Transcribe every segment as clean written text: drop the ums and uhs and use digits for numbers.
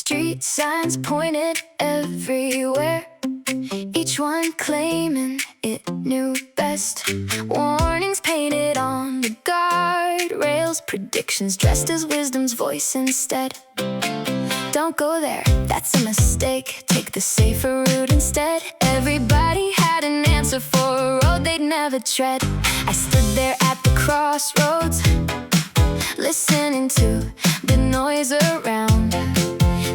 Street signs pointed everywhere, each one claiming it knew best. Warnings painted on the guardrails, predictions dressed as wisdom's voice instead. Don't go there, that's a mistake. Take the safer route instead. Everybody had an answer for a road they'd never tread. I stood there at the crossroads, listening to the noise around.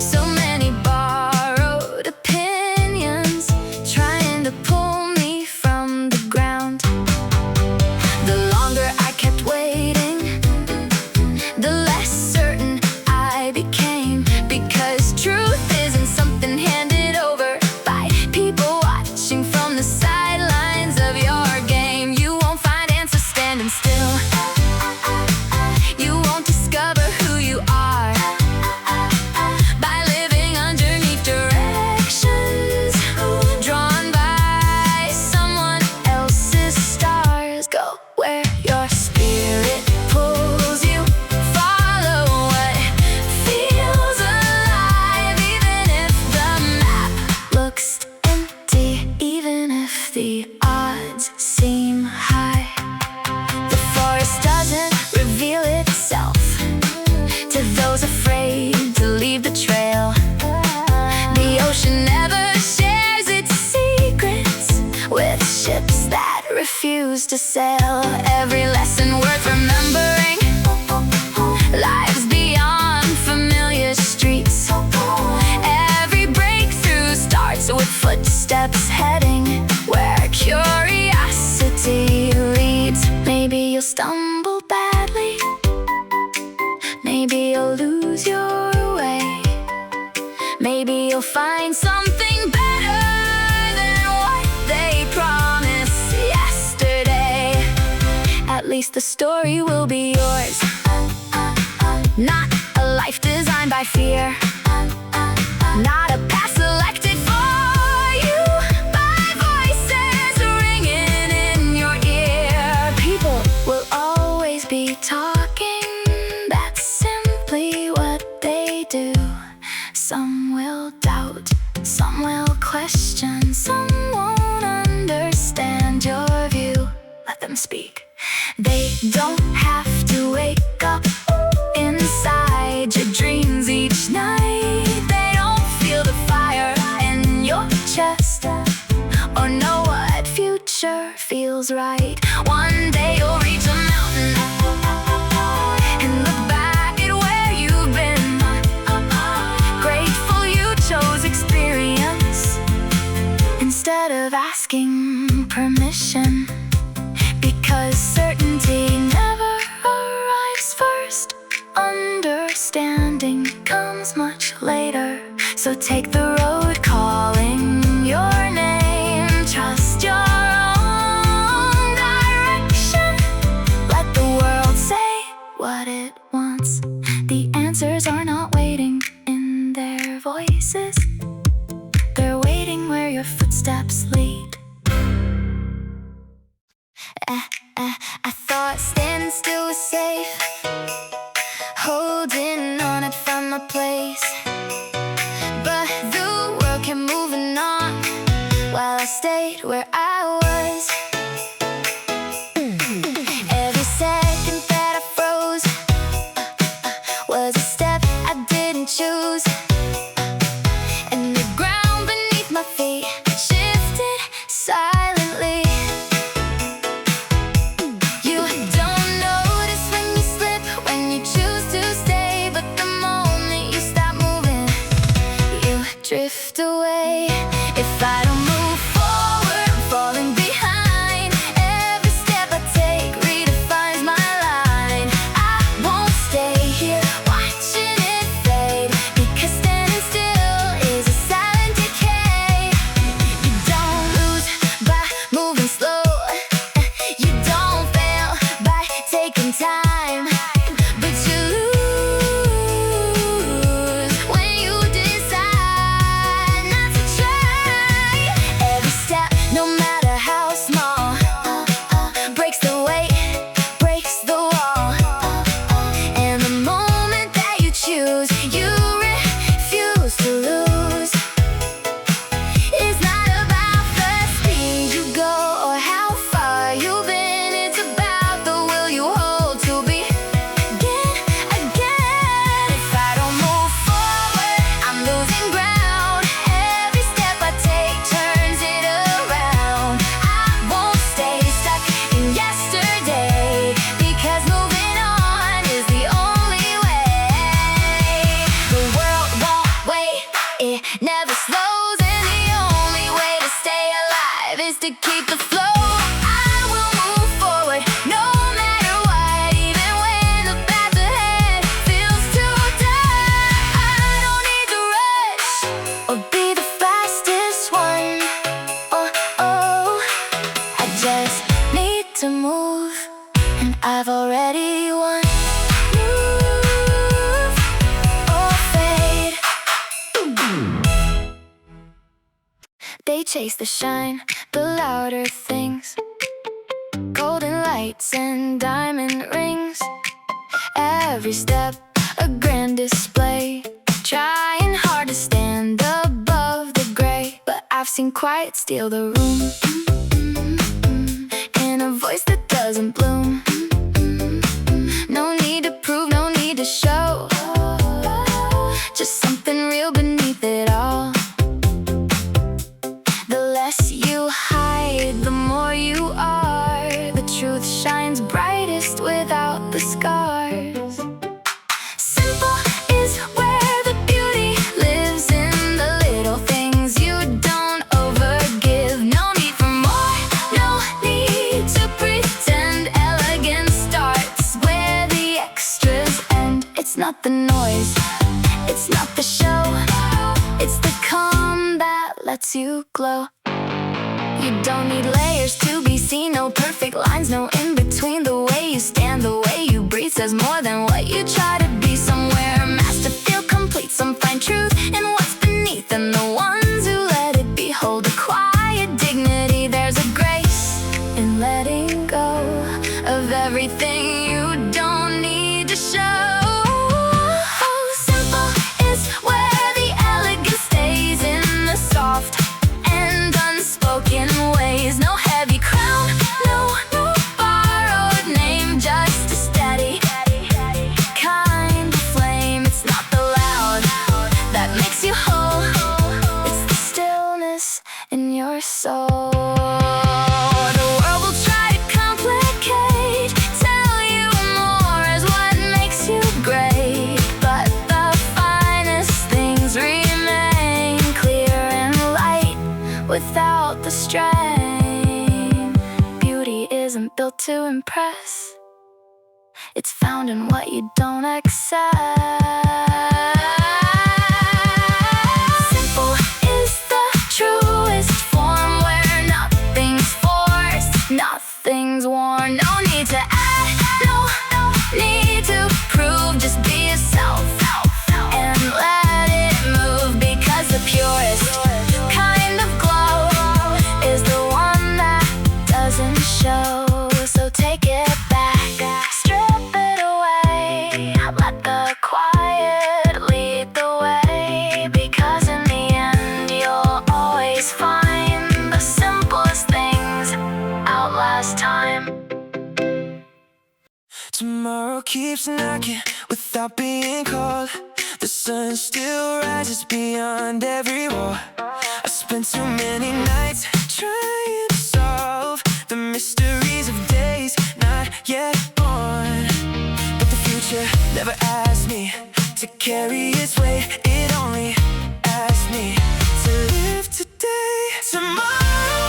So many borrowed opinions, trying to pull me from the ground. The longer I kept waiting, the less certain I became. Because truth isn't something handed over by people watching from the sidelines of your game. You won't find answers standing still. You won't discover who you are by living underneath directions drawn by someone else's stars. Go where your spirit pulls you. Follow what feels alive, even if the map looks empty, even if the odds seem high. The forest doesn't reveal itself to those afraid to leave the trail. The ocean never shares its secrets with ships that refuse to sail. Every lesson worth remembering lives beyond familiar streets. Every breakthrough starts with footsteps heading where curiosity leads. Maybe you'll stumble badly, maybe you'll lose your way, maybe you'll find something better than what they promised yesterday. At least the story will be yours, not a life designed by fear, not a path selected for you by voices ringing in your ear. People will always be talking, that's simply what they do. Some will doubt, some will question, some won't understand your view. Let them speak. They don't have to wake up inside your dreams each night. They don't feel the fire in your chest or know what future feels right. One day you'll reach a mountain and look back at where you've been. Grateful you chose experience instead of asking permission. Because certainty never arrives first, understanding comes much later. So take the road calling your name. Trust your own direction. Let the world say what it wants. The answers are not waiting in their voices, they're waiting where your footsteps lead. I thought standing still was safe, holding on I'd find my place. But the world kept moving on while I stayed where I was. Every second that I froze was a step I didn't choose, and the ground beneath my feet shifted silently. You don't notice when you slip, when you choose to stay, but the moment you stop moving, you drift away. If I don't move forward, never slows, and the only way to stay alive is to keep the flow. I will move forward, no matter what, even when the path ahead feels too tough. I don't need to rush or be the fastest one. Oh, oh, I just need to move, and I've already won. Move or fade. They chase the shine, the louder things, golden lights and diamond rings. Every step a grand display, trying hard to stand above the gray. But I've seen quiet steal the room, in a voice that doesn't bloom. No need to prove, no need to show, just something real beneath it all. The less you hide, the more you are. The truth shines brightest without the scars. Simple is where the beauty lives, in the little things you don't overgive. No need for more, no need to pretend. Elegance starts where the extras end. It's not the noise, it's not the show, it's the calm that lets you glow. You don't need layers to be seen, no perfect lines, no in between. The way you stand, the way you breathe says more than what you try to be. Somewhere masked to feel complete, some find truth in what's beneath, and the ones who let it be hold a quiet dignity. There's a grace in letting go of everything you don't need to show. Simple is where the elegance stays, in the soft and unspoken ways. No heavy crown, no borrowed name, just a steady kind of flame. It's not the loud that makes you whole, it's the stillness in your soul. The world will try to complicate, tell you more is what makes you great, but the finest things remain clear and light without the strain. Beauty isn't built to impress, it's found in what you don't accept. Simple is the truest form, where nothing's forced, nothing's worn. No need to add, no need to prove, just be yourself and let it move. Because the purest kind of glow is the one that doesn't show. So take it back, strip it away, let the quiet lead the way. Because in the end you'll always find the simplest things outlast time. Tomorrow keeps knocking without being called. The sun still rises beyond every wall. I spent too many nights trying to solve the mysteries of days not yet born. But the future never asked me to carry its weight, it only asked me to live today. Tomorrow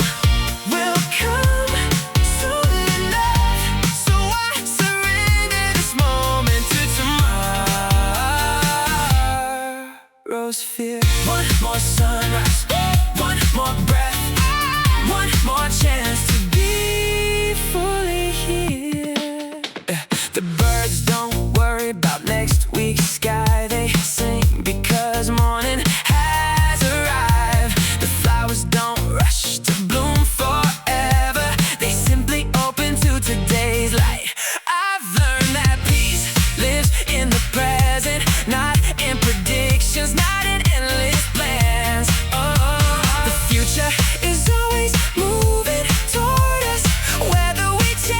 will come soon enough, so I surrender this moment to tomorrow's fear. One more sunrise, one more breath, one more chance to be fully here. The birds don't worry about next week's sky, they sing because morning has arrived. The flowers don't rush to bloom forever, they simply open to today's light. I've learned that peace lives in the present, not in predictions, not in endless plans. Oh, the future is always moving toward us, whether we choose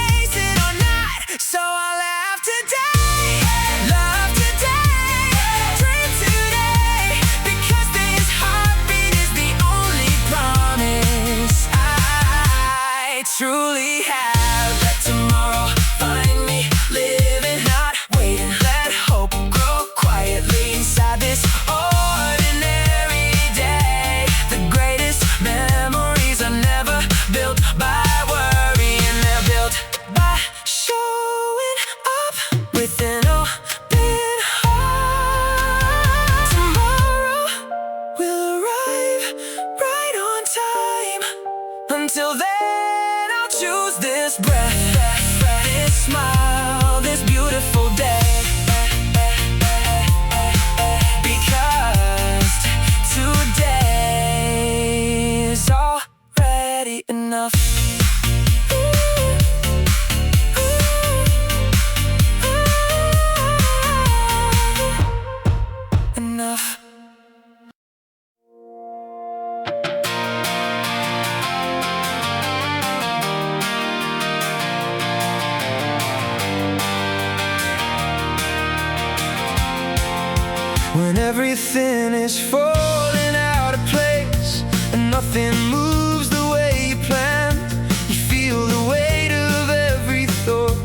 this breath, this smile, this beautiful day. Because today is already enough. Enough. When everything is falling out of place and nothing moves the way you planned, you feel the weight of every thought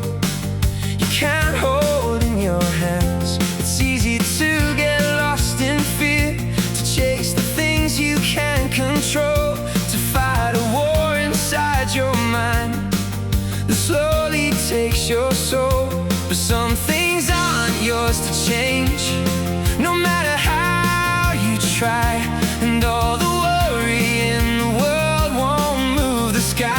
you can't hold in your hands. It's easy to get lost in fear, to chase the things you can't control, to fight a war inside your mind that slowly takes your soul. But some things aren't yours to change, no matter how you try, and all the worry in the world won't move the sky.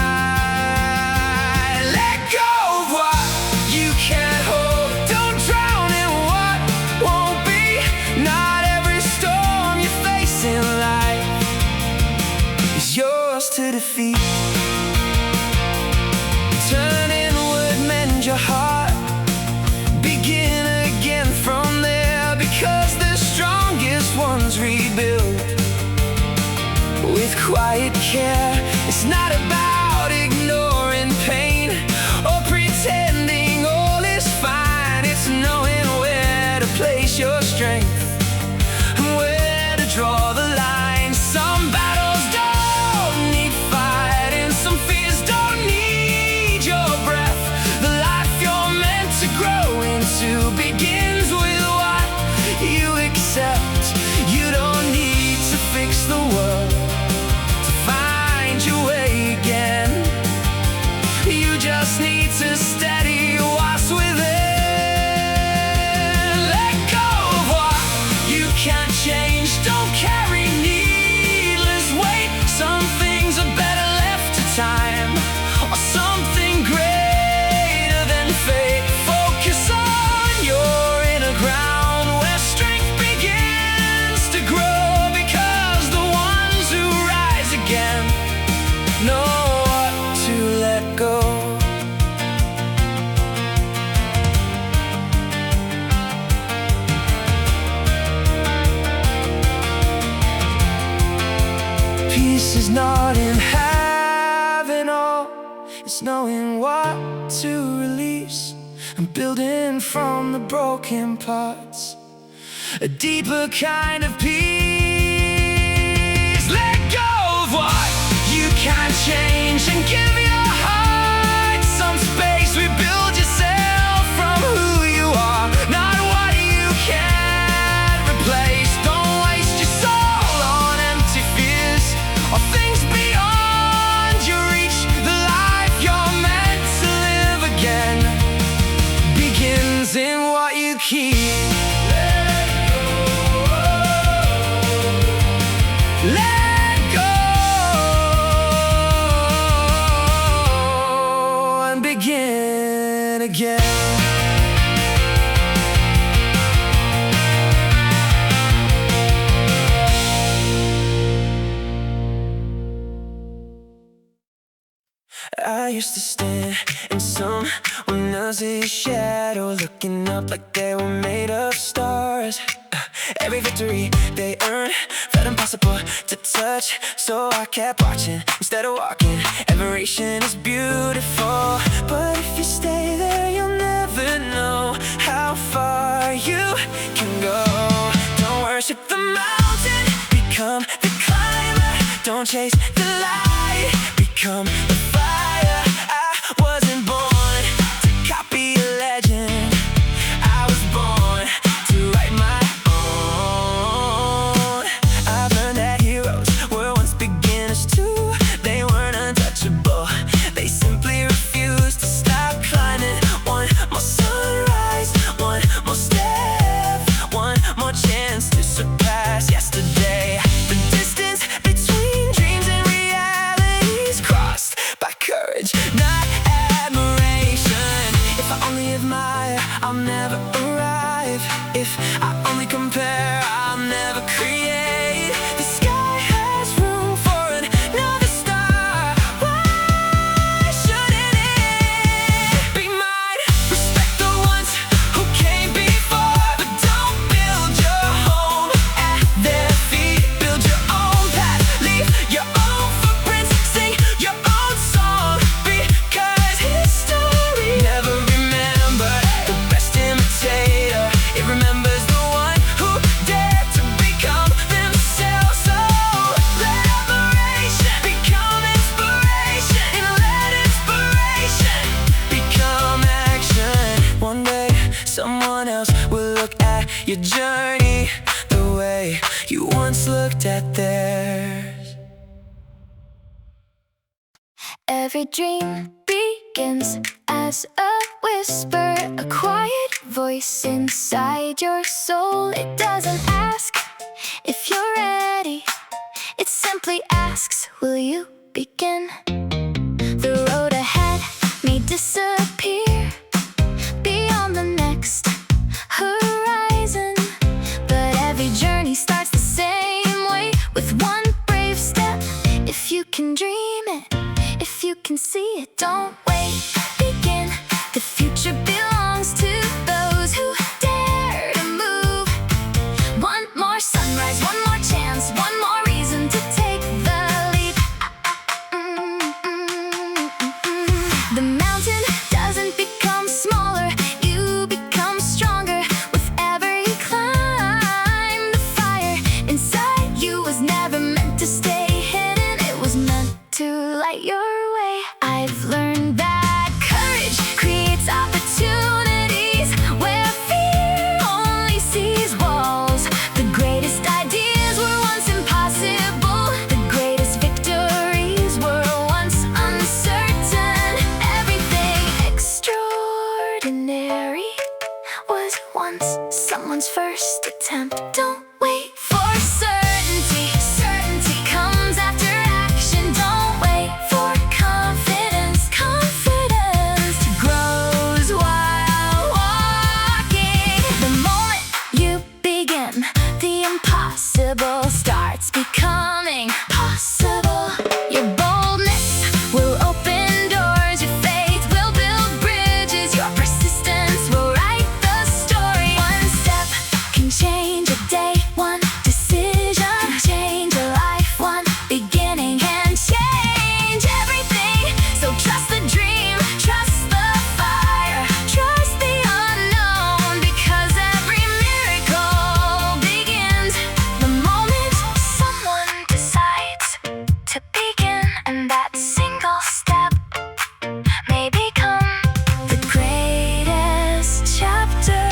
Let go of what you can't hold, don't drown in what won't be. Not every storm you face in life is yours to defeat. Turn inward, mend your heart, begin again from there, because the strongest ones rebuild with quiet care. It's not about ignoring pain or pretending all is fine. It's knowing where to place your strength and where to draw the line. Some battles don't need fighting, some fears don't need your breath. The life you're meant to grow into begins with what you accept. You don't need to fix the world to find your way again. You just need to steady what's within. Let go of what you can't change, don't carry needless weight. Some things are better left to time, or something greater than fate. Focus on your inner ground, where strength begins to grow, because the ones who rise again know what to let go. Peace is not in having all, it's knowing what to release and building from the broken parts a deeper kind of peace. Let go of what you can't change and give your heart some space. Rebuild yourself from who you are, not what you can't replace. Don't waste your soul on empty fears or things beyond your reach. The life you're meant to live again begins in what you keep. Let go and begin again. I used to stand in someone else's shadow, looking up like they were made of stars. Every victory they earned felt impossible to touch, so I kept watching instead of walking. Admiration is beautiful, but if you stay there, you'll never know how far you can go. Don't worship the mountain, become the climber. Don't chase the light, become the fire. I wasn't born to copy a legend, I was born to write my own. I've learned that heroes were once beginners too. They weren't untouchable, they simply refused to stop climbing. One more sunrise, one more step, one more chance to surpass yesterday. The distance between dreams and realities crossed by courage once looked at theirs. Every dream begins as a whisper, a quiet voice inside your soul. It doesn't ask if you're ready, it simply asks, will you begin? The road ahead may disappear beyond the next horizon, but every journey starts the same way, with one brave step. If you can dream it, if you can see it, don't wait, begin. The future belongs to those who dare to move. One more sunrise, one more chance, one more reason to take the leap. The mountain doesn't become smaller, you become stronger with every climb. The fire inside you was never meant to stay hidden, it was meant to light your way. I've learned that courage creates opportunities where fear only sees walls. The greatest ideas were once impossible, the greatest victories were once uncertain. Everything extraordinary was once someone's first attempt. Don't wait for certainty, certainty comes after action. Don't wait for confidence, confidence grows while walking. The moment you begin, the impossible starts becoming possible. Your boldness will open doors, your faith will build bridges, your persistence will write the story. One step can change a day, one decision can change a life, one beginning can change everything. So trust the dream, trust the fire, trust the unknown, because every miracle begins the moment someone decides to begin. And that single step may become the greatest chapter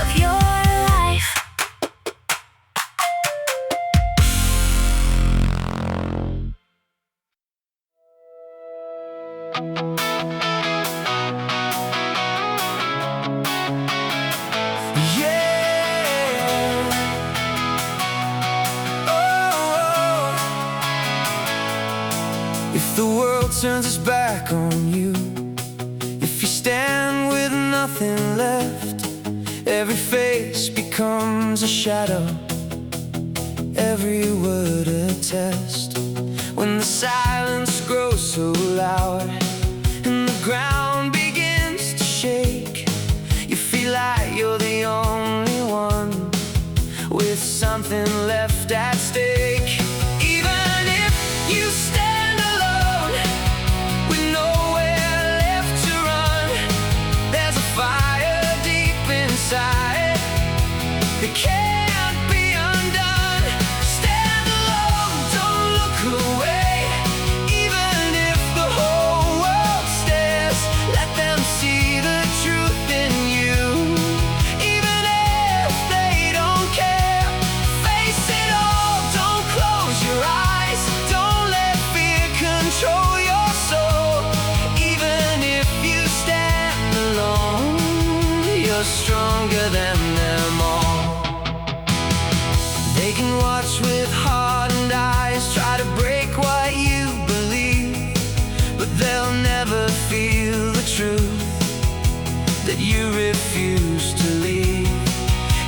of your life. Yeah. Oh. If the world turns its back on you, if you stand with nothing left, every face becomes a shadow, every word a test. When the silence grows so loud and the ground begins to shake, you feel like you're the only one with something left at stake. Even if you stand alone with nowhere left to run, there's a fire deep inside that can't be undone. Stand alone, don't look away. Even if the whole world stares, let them see the truth in you. Even if they don't care, face it all, don't close your eyes, don't let fear control your soul. Even if you stand alone, you're stronger than them all. They can watch with hardened eyes, try to break what you believe, but they'll never feel the truth that you refuse to leave.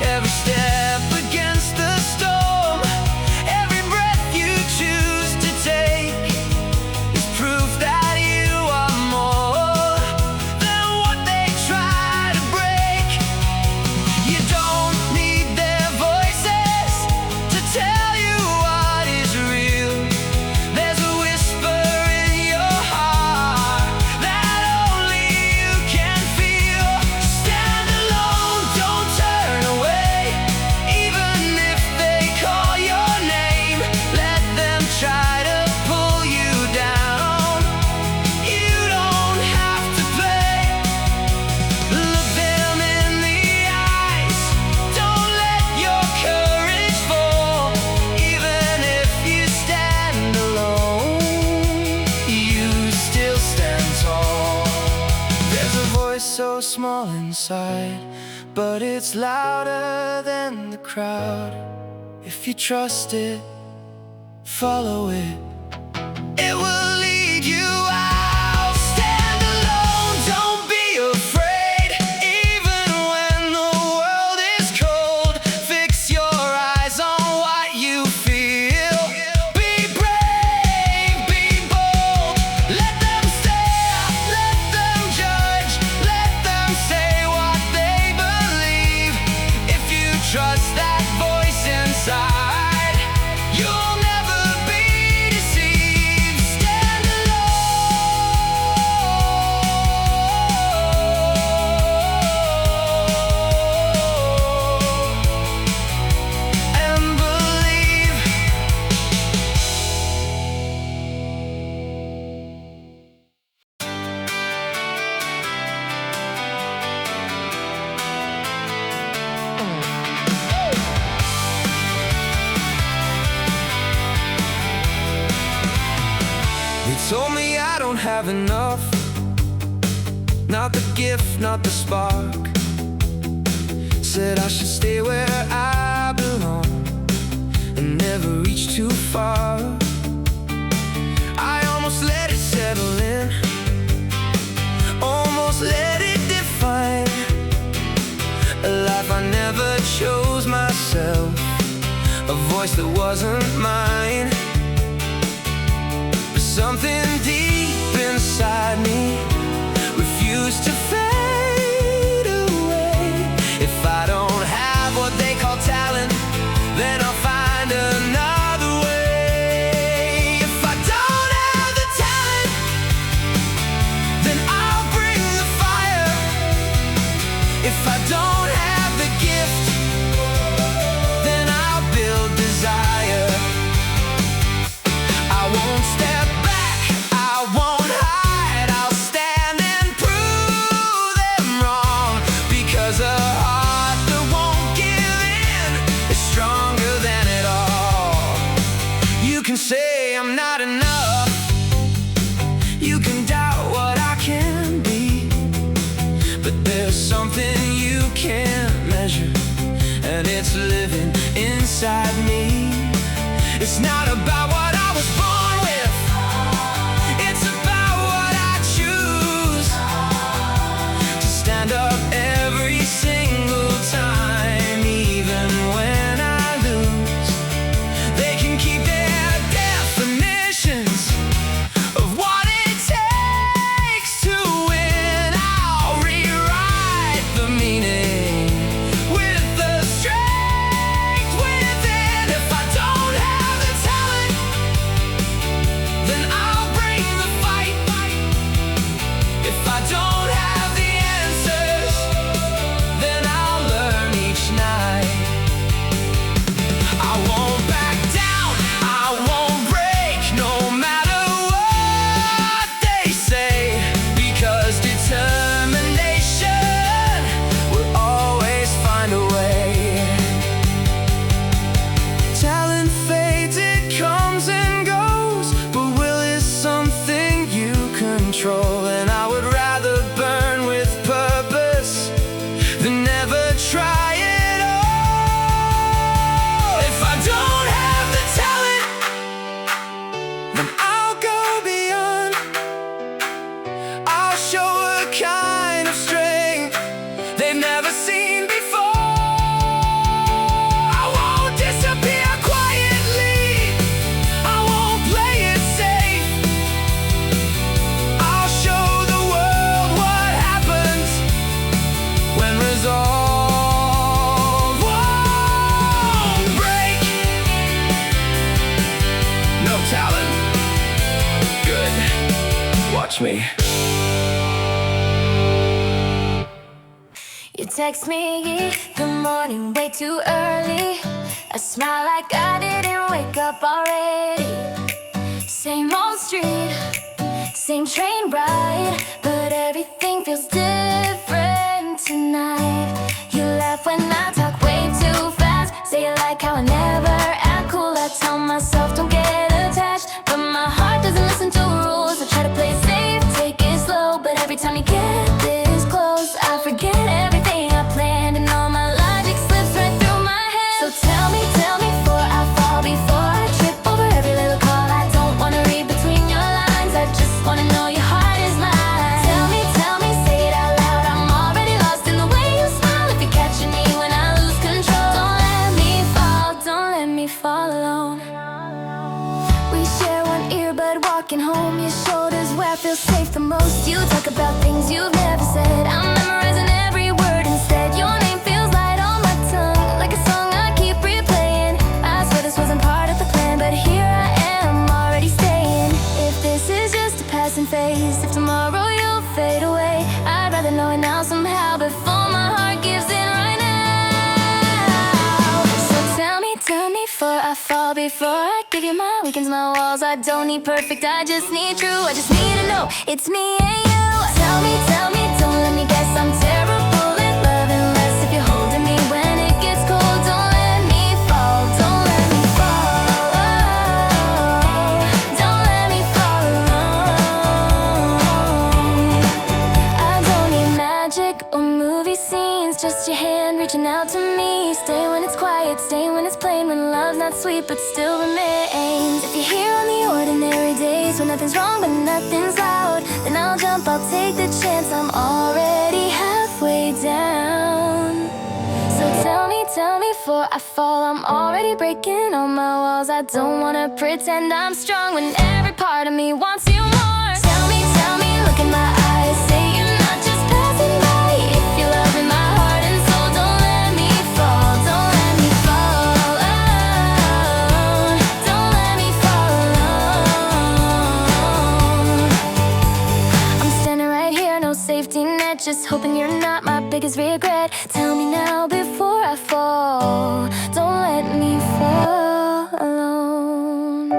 Every step against the storm, every breath you choose to take is proof that you are more than what they try to break. You don't need their voices to tell you what is real. small inside, but it's louder than the crowd. If you trust it, follow it. It will lead you out. Stand alone, don't be afraid. Even when the world is cold, fix your eyes on what you feel. Be brave, be bold. Let them stare, let them judge, let them say what they believe. If you trust that voice inside, you'll never be deceived. Stand alone and believe. They told me I don't have enough. Not the gift, not the spark. Said I should stay where I belong and never reach too far. I almost let it settle in, almost let it define a life I never chose myself, a voice that wasn't mine. But something deep inside me refused to fade away. If I don't have what they call talent, then I'll find another way. If I don't have the talent, then I'll bring the fire. If I don't have the gift, then I'll build desire. I won't step back, I won't hide. I'll stand and prove them wrong, because a heart that won't give in is stronger than it all. You can say I'm not enough, you can doubt what I can be, but there's something you can't measure, and it's living inside me. It's not about what I was born with, it's about what I choose. To stand up every single time, even when I lose. They can keep their definitions of what it takes to win. I'll rewrite the meaning with the strength within. If I don't have the talent, then I'll bring the fight. If I don't have the answers, then I'll learn each night. I won't back down, I won't break, no matter what they say, because determination will always find a way. Talent fades, it comes and goes, but will is something you control. And I would rather burn with purpose than never try at all. If I don't have the talent, then I'll go beyond. I'll show a kind of strength they've never seen before. I won't disappear quietly, I won't play it safe. I'll show the world what happens when resolve won't break. No talent, good, watch me. You text me, good morning, way too early. I smile like I didn't wake up already. Same old street, same train ride, but everything feels different tonight. You laugh when I talk way too fast, say you like how I never act cool. I tell myself don't get attached, but my heart doesn't listen to rules. I try to play it safe, take it slow, but every time you get this close, I fall alone. We share one earbud walking home. Your shoulders where I feel safe the most. You talk about things you've never said. I'm memorizing every word instead. Your name feels light on my tongue, like a song I keep replaying. I swear this wasn't part of the plan, but here I am, already staying. If this is just a passing phase, if tomorrow you'll fade away, I'd rather know it now somehow before my heart gives in right now. So tell me before I fall, before I give you my weekends, my walls. I don't need perfect, I just need true. I just need to know it's me and you. Tell me, don't let me guess. I'm terrible at loving less. If you're holding me when it gets cold, don't let me fall, don't let me fall. Oh, don't let me fall alone. I don't need magic or movie scenes, just your hand reaching out to me. Stay when it's quiet, stay when it's plain, when love's not sweet but still remains. If you're here on the ordinary days when nothing's wrong but nothing's loud, then I'll jump, I'll take the chance. I'm already halfway down. So tell me before I fall. I'm already breaking all my walls. I don't wanna pretend I'm strong when every part of me wants you more. Tell me, look in my eyes, say you're not just passing by. If you're loving my heart and soul, don't let me fall, don't let me fall alone. Don't let me fall alone. I'm standing right here, no safety net, just hoping you're not my biggest regret. Tell me now before I fall, don't let me fall alone.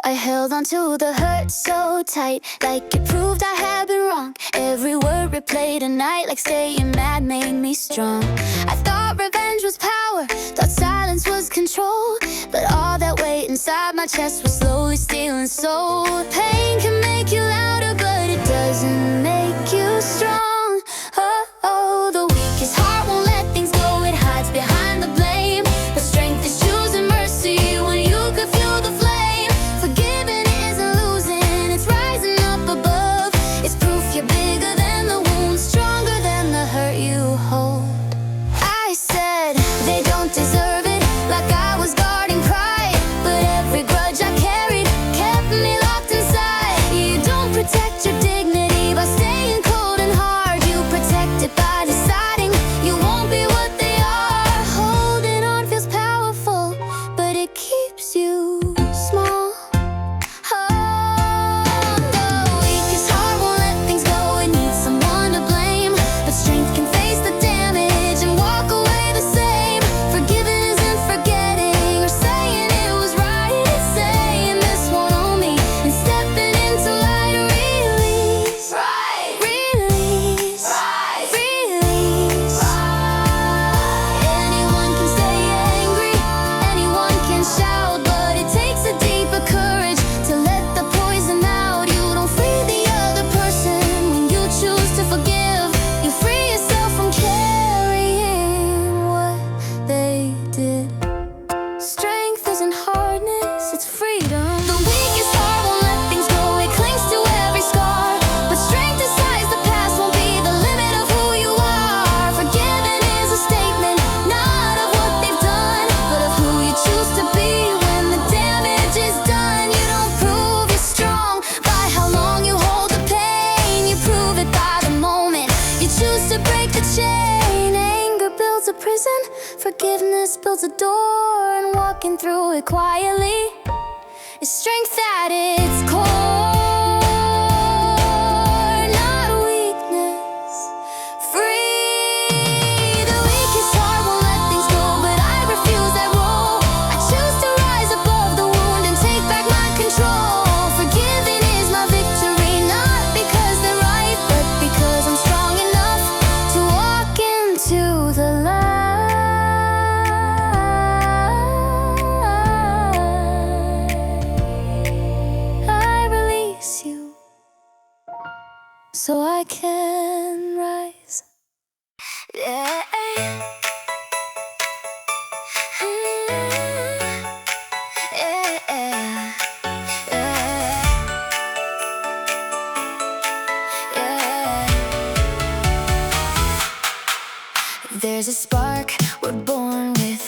I held on to the hurt so tight, like it proved I had been wrong. Every word replayed a night, like staying mad made me strong. I thought revenge was power, thought silence was control, but all that weight inside my chest was slowly stealing soul. Pain can make you louder, but it doesn't make you strong. Oh, the weakest heart won't let things go, it hides behind the blame. But strength is choosing mercy when you could feel the flame. Forgiving isn't losing, it's rising up above. It's proof you're bigger than the wound, stronger than the hurt you hold. I said they don't deserve it, like I was guarding pride, but every grudge I carried kept me locked inside. You don't protect your dignity by staying cold and hard. You protect it by deciding you won't be what they are. Holding on feels powerful, but it keeps you small. Oh, the weakest heart won't let things go, it needs someone to blame. But strength can face the damage and walk away the same. Forgiving isn't forgetting or saying it was right, it's saying this won't own me and stepping into light. Release, release, release. Anyone can stay angry, anyone can shout, but it takes a deeper courage to let the poison out. You don't free the other person when you choose to forgive. You free yourself from carrying what they did. Strength isn't hardness, it's freedom. The weakest heart won't let things go, it clings to every scar. But strength decides the past won't be the limit of who you are. Forgiving is a statement, not of what they've done, but of who you choose to be when the damage is done. You don't prove you're strong by how long you hold the pain. You prove it by the moment you choose to break the chain. Anger builds a prison, forgiveness builds a door, and walking through it quietly is strength at its core, not weakness. Free, the weakest heart won't let things go, but I refuse that role. I choose to rise above the wound and take back my control. Forgiving is my victory, not because they're right, but because I'm strong enough to walk into the light. I release you so I can rise. Yeah. There's a spark we're born with,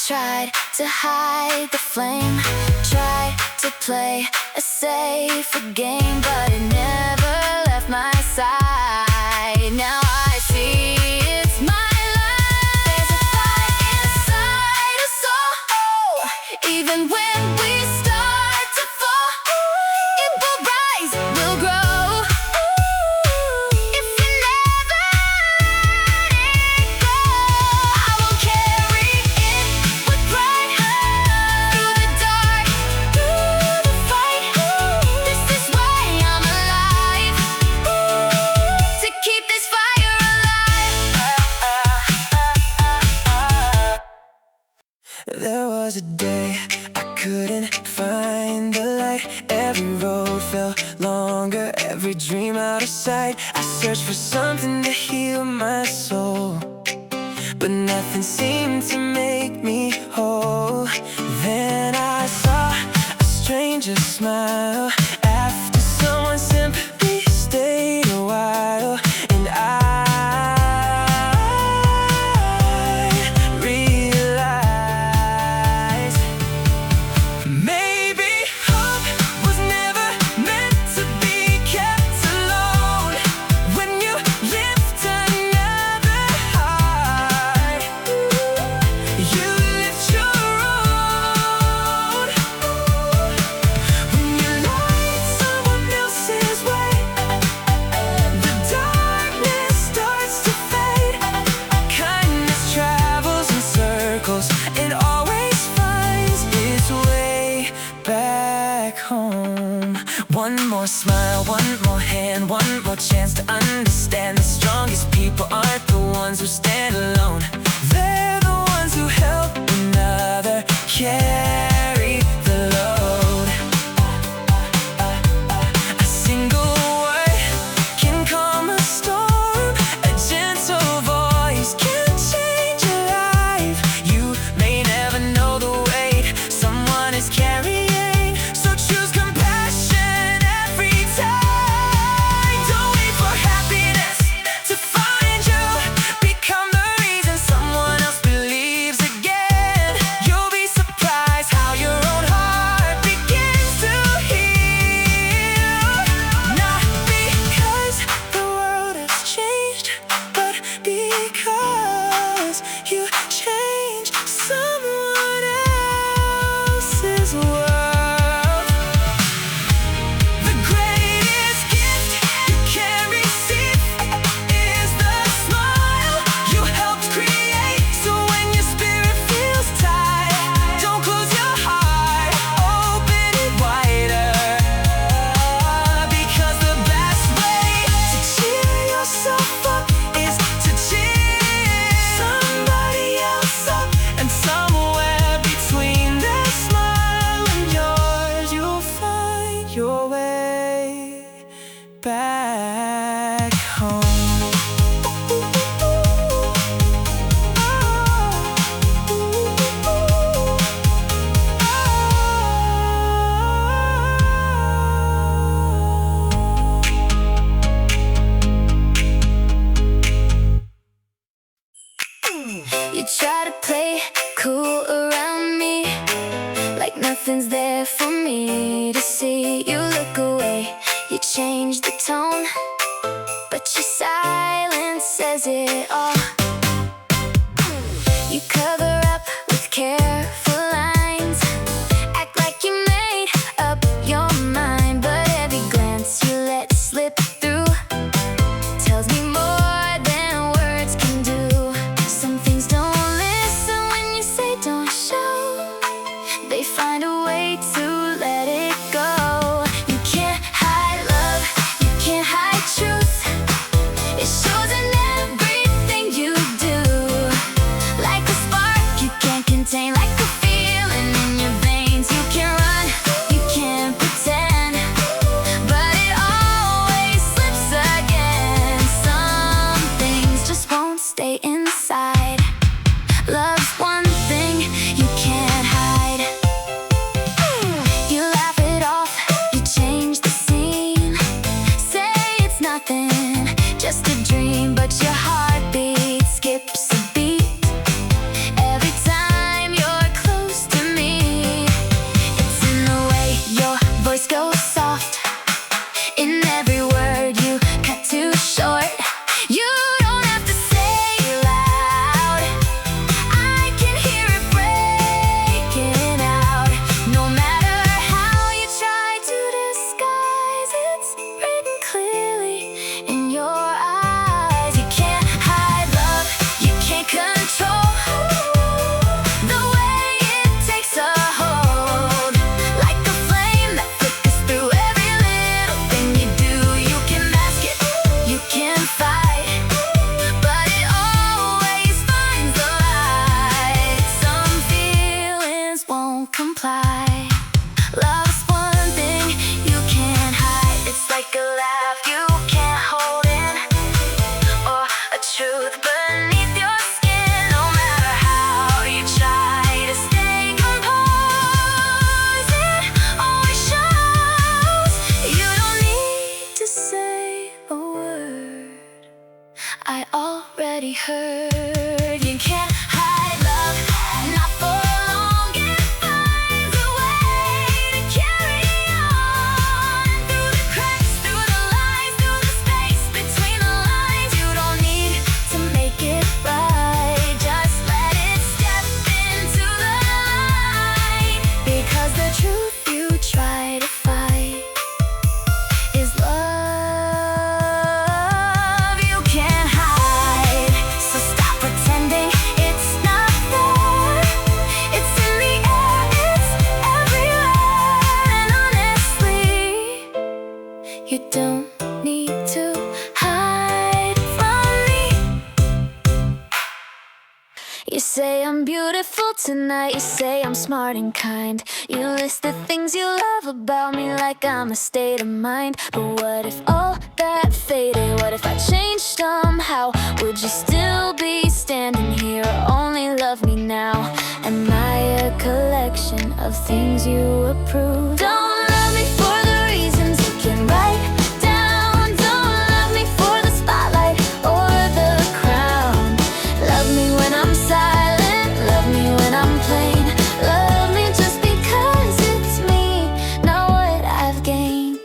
tried to hide the flame, tried to play a safer game, but it never left my side. Now I see it's my life. There's a fight inside us all. Even when we start to fall, it will rise, will grow. If you never let it go, I will carry it with pride through the dark, through the fight. This is why I'm alive, to keep this fire alive. There was a day I couldn't find the light. Every road felt longer, every dream out of sight. I searched for something to heal my soul, but nothing seemed to make me whole. Then I saw a stranger smile after someone simply stayed a while, and I realized maybe hope was never meant to be kept alone. When you lift another heart, you lift your own. When you light someone else's way, the darkness starts to fade. Kindness travels in circles, it always finds its way back home. One more smile, one more hand, one more chance to understand. The strongest people aren't the ones who stand alone. They're the ones who help another carry the load. A single word can calm a storm. A gentle voice can change a life. You may never know the weight someone is carrying, so choose compassion every time. Don't wait for happiness to find you. Become the reason someone else believes again. You'll be surprised how your own heart begins to heal. Not because the world has changed, but because you changed someone else's world. The greatest gift you can receive is the smile you helped create. So when your spirit feels tired, don't close your heart, open it wider. Because the best way to cheer yourself up is to cheer somebody else up. And somewhere between their smile and yours, you'll find your way back home. You try to play cool around me, like nothing's there for me to see. You look away, you change the tone, but your silence says it all. You cover up with careful lines, act like you made up your mind, but every glance you let slip through tells me more than words can do. Some things don't listen when you say don't show. They find a way to let it comply. Love's one thing you can't hide. It's like a laugh you can't hold in, or a truth beneath your skin. No matter how you try to stay composed, it always shows. You don't need to say a word, I already heard. You can't hide love, not for long. It finds a way to carry on through the cracks, through the lies, through the space between the lines. You don't need to make it right, just let it step into the light. Because the truth you try to fight is love. You can't hide, so stop pretending it's not there. It's in the air, it's everywhere. And honestly, you don't need to hide from me. You say I'm beautiful tonight, you say I'm smart and kind. You list the things you love about me like I'm a state of mind. But what if all that faded? What if I changed somehow? Would you still be standing here or only love me now? Am I a collection of things you approve? Don't love me for the reasons you can write down. Don't love me for the spotlight or the crown. Love me when I'm silent, love me when I'm plain. Love me just because it's me, not what I've gained.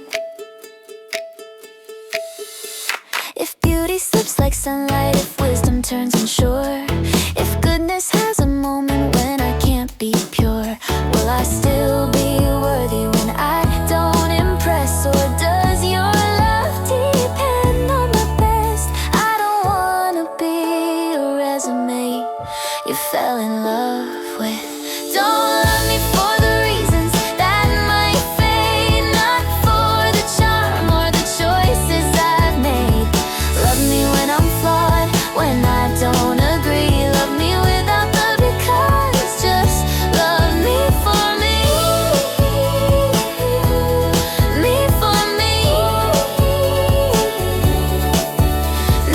If beauty slips like sunlight, if wisdom turns unsure, if goodness has a moment when I can't be pure, will I still be worthy when I don't impress? Or does your love depend on my best? I don't wanna be a resume you fell in love with. Don't love me for the reasons that might fade, not for the charm or the choices I've made. Love me when I'm flawed, when I don't agree. Love me without the because, just love me for me. Me for me.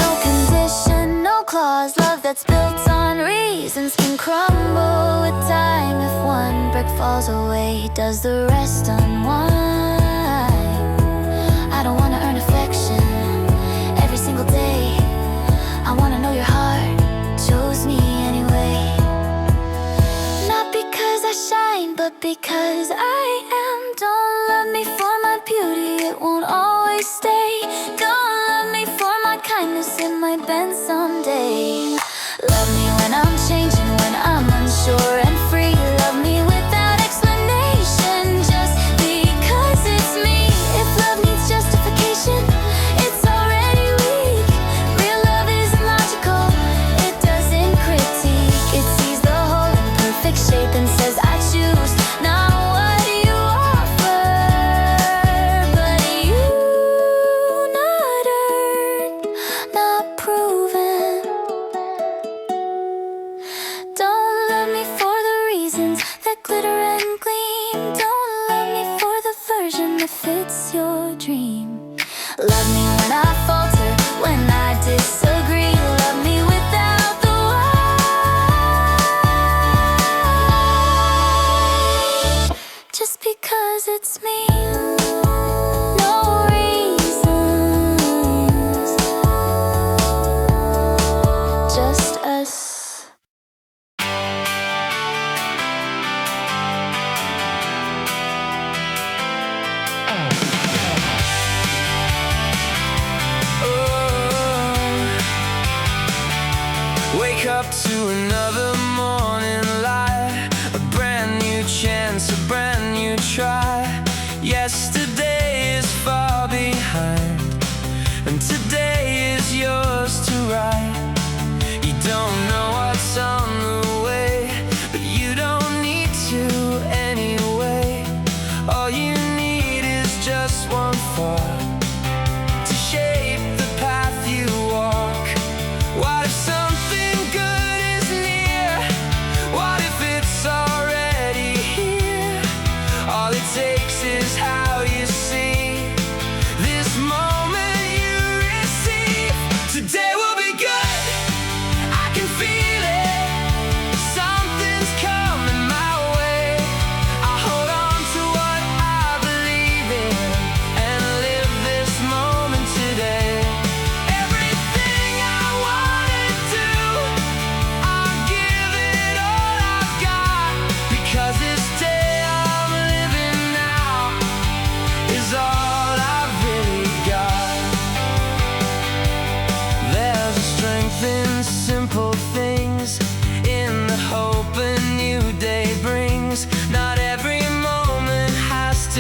No condition, no clause. Love that's built on reasons can crumble with time. If one brick falls away, does the rest unwind? I don't wanna earn affection every single day. I wanna know your heart chose me anyway. Not because I shine, but because I am. Don't love me for my beauty, it won't always stay. Don't love me for my kindness, it might bend someday. Love me when I'm changing, when I'm unsure and free. Love me without explanation, just because it's me. If love needs justification, it's already weak. Real love isn't logical, it doesn't critique. It sees the whole in perfect shape and says I choose not what you offer, but you, not earned, not proven. Don't love me for the reasons that glitter and gleam. Don't love me for the version that fits your dream. Love me when I falter, when I disagree. Love me without the why, just because it's me. No reasons, just us. Wake up to another morning light, a brand new chance, a brand new try. Yesterday is far behind, and today is yours to write. You don't know what's on the way, but you don't need to anyway. All you need is just one thought to shape the path you walk. What if something good is near? What if it's already here?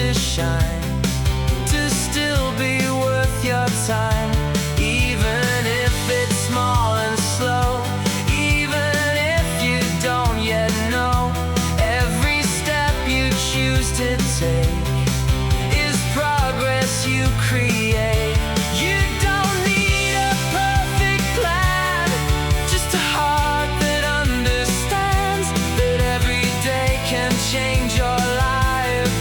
to shine, to still be worth your time. Even if it's small and slow, even if you don't yet know, every step you choose to take is progress you create. You don't need a perfect plan, just a heart that understands that every day can change your life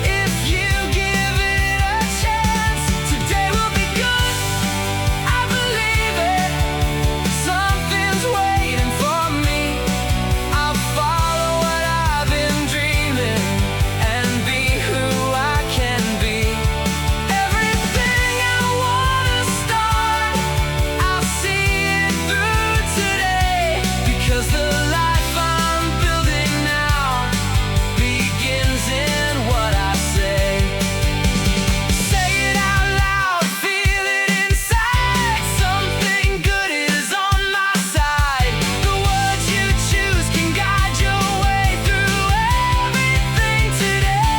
if you give it a chance. Today will be good, I believe it. Something's waiting for me. I'll follow what I've been dreaming and be who I can be. Everything I wanna start, I'll see it through today, because the life I'm building now begins in what I say. Say it out loud, feel it inside. Something good is on my side. The words you choose can guide your way through everything today.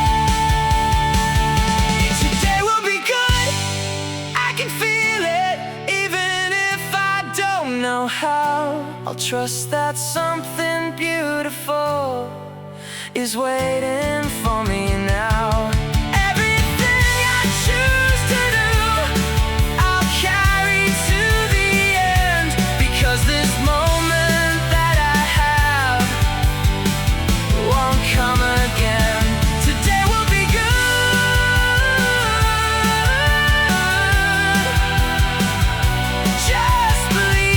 Today will be good, I can feel it, even if I don't know how. I'll trust that something beautiful is waiting for me now. Everything I choose to do, I'll carry to the end, because this moment that I have won't come again. Today will be good, just believe.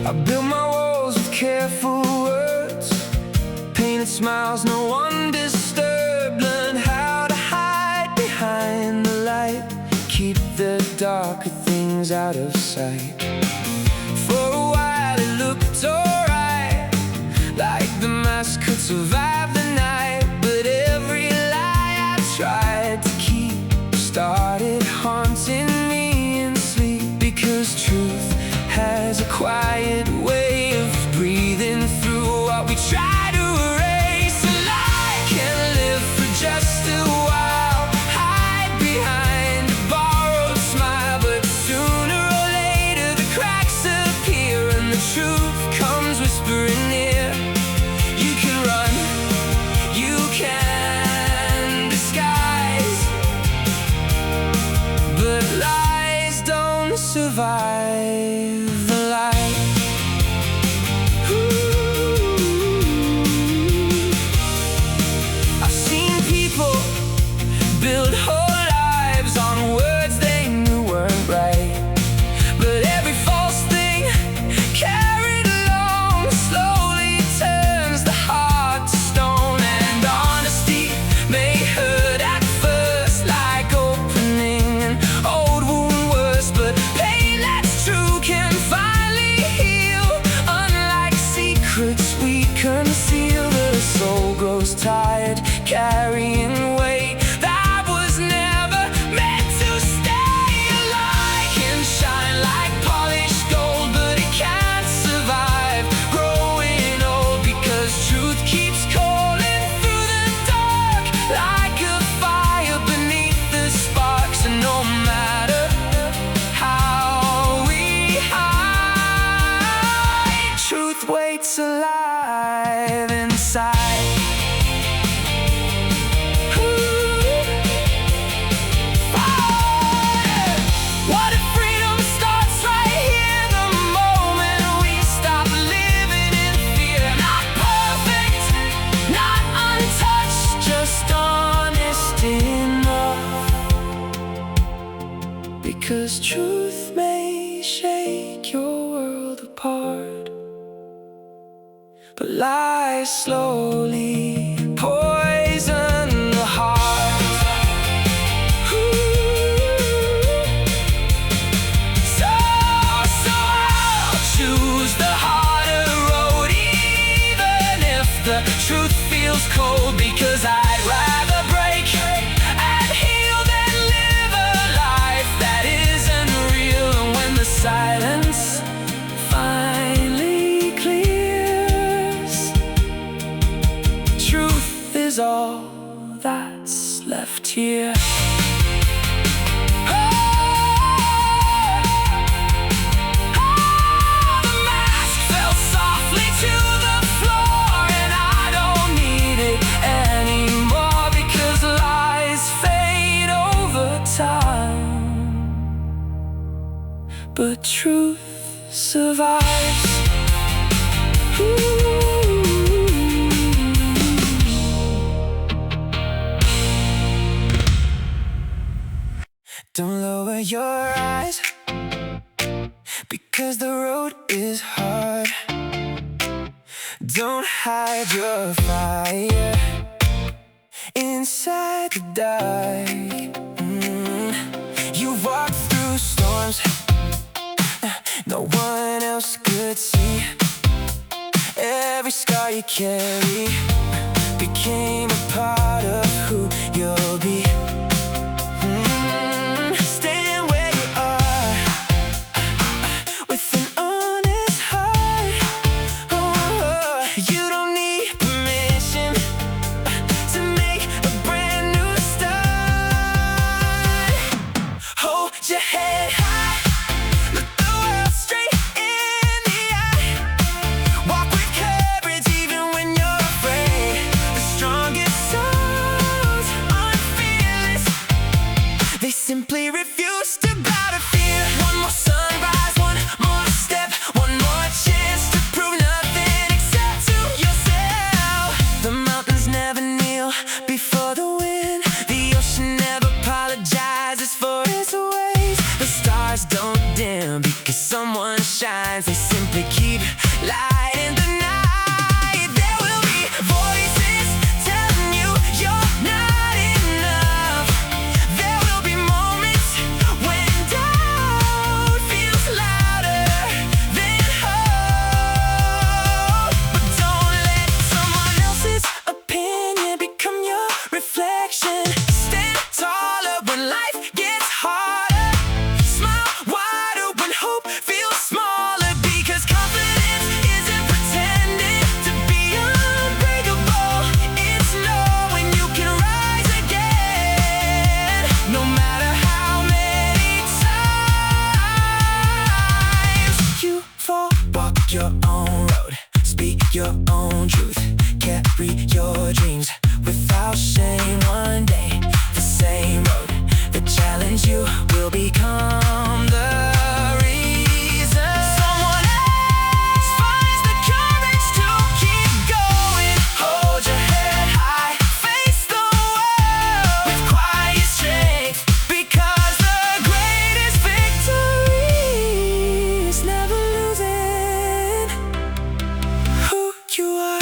I built my walls with careful words, painted smiles no one disturbed. Learn how to hide behind the light, keep the darker things out of sight. For a while it looked alright, like the mask could survive the night. But every lie I tried to keep started haunting me in sleep, because truth has a quiet way of breathing through what we try to erase. A lie can live for just a while, hide behind a borrowed smile, but sooner or later the cracks appear and the truth comes whispering near. You can run, you can disguise, but lies don't survive the light. I've seen people build whole lives on words they knew weren't right, but every false thing carried along slowly turns the heart to stone. And honesty may hurt at first, like opening an old wound worse, but pain that's true can finally heal. Unlike secrets we conceal, the soul grows tired carrying weight that was never meant to stay. A lie can shine like polished gold, but it can't survive growing old, because truth keeps calling through the dark like a fire beneath the sparks. And no matter how we hide, truth waits alive inside. What if freedom starts right here, the moment we stop living in fear? Not perfect, not untouched, just honest enough, because truth may shake your world apart, but lies slowly poison the heart. the truth feels cold, because I'd rather break and heal than live a life that isn't real. And when the silence finally clears, truth is all that's left here. But truth survives. Don't lower your eyes, because the road is hard. Don't hide your fire inside the dark. You walk through storms no one else could see. Every scar you carry became a part of who you'll be. Stand where you are with an honest heart. You don't need permission to make a brand new start. Hold your head high, simply refuse to bow to fear. One more sunrise, one more step, one more chance to prove nothing except to yourself. The mountains never kneel before the wind. The ocean never apologizes for its ways. The stars don't dim because someone shines. They simply keep light in the night. There will be voices telling you you're not enough. There will be when doubt feels louder than hope. But don't let someone else's opinion become your reflection. Stand taller when life gets harder. Smile wider when hope feels smaller, because confidence isn't pretending to be unbreakable. It's knowing you can rise again, no matter how many times you fall. Walk your own road, speak your own truth, carry your dreams without shame. One day, the same road that challenge you will become the reason someone else finds the courage to keep going. Hold your head high, face the world with quiet strength, because the greatest victory is never losing who you are.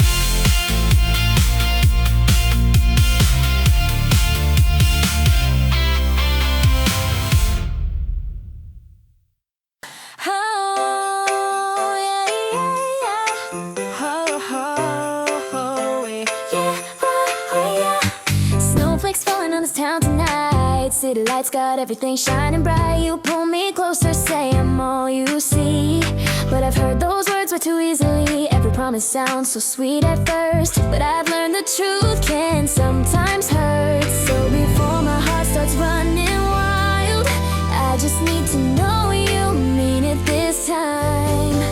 Snowflakes falling on this town tonight. City lights got everything shining bright. You pull me closer, say I'm all you see. But I've heard those words way too easily. Every promise sounds so sweet at first, but I've learned the truth can sometimes hurt. So before my heart starts running wild, I just need to know you mean it this time.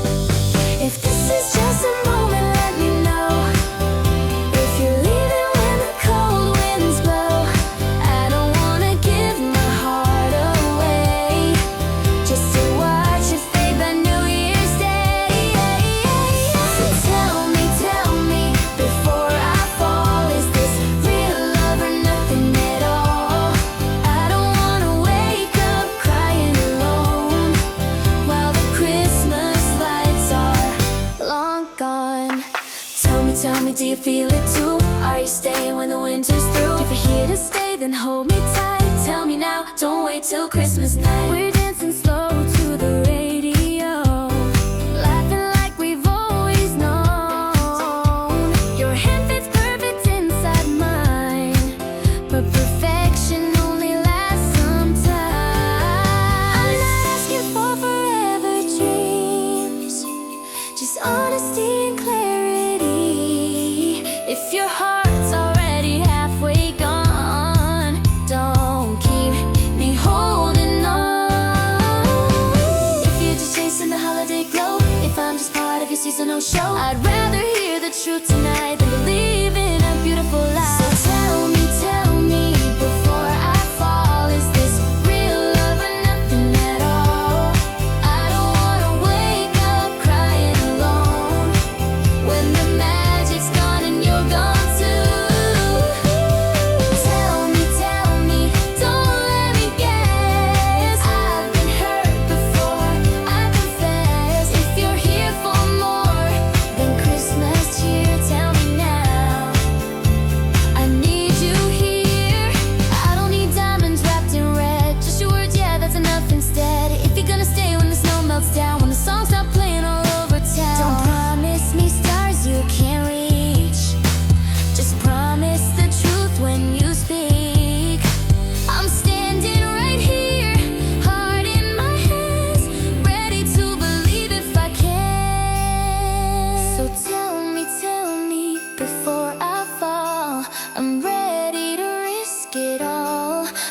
If this is just a moment, let me know. If you're leaving when the cold winds blow, I don't wanna give my heart away just to watch it fade by New Year's Day. So tell me before I fall, is this real love or nothing at all? I don't wanna wake up crying alone while the Christmas lights are long gone. Tell me, do you feel it too? Are you staying when the winter's through? If you're here to stay, then hold me tight. Tell me now, don't wait till Christmas night. We're dancing slow to the radio, laughing like we've always known. Your hair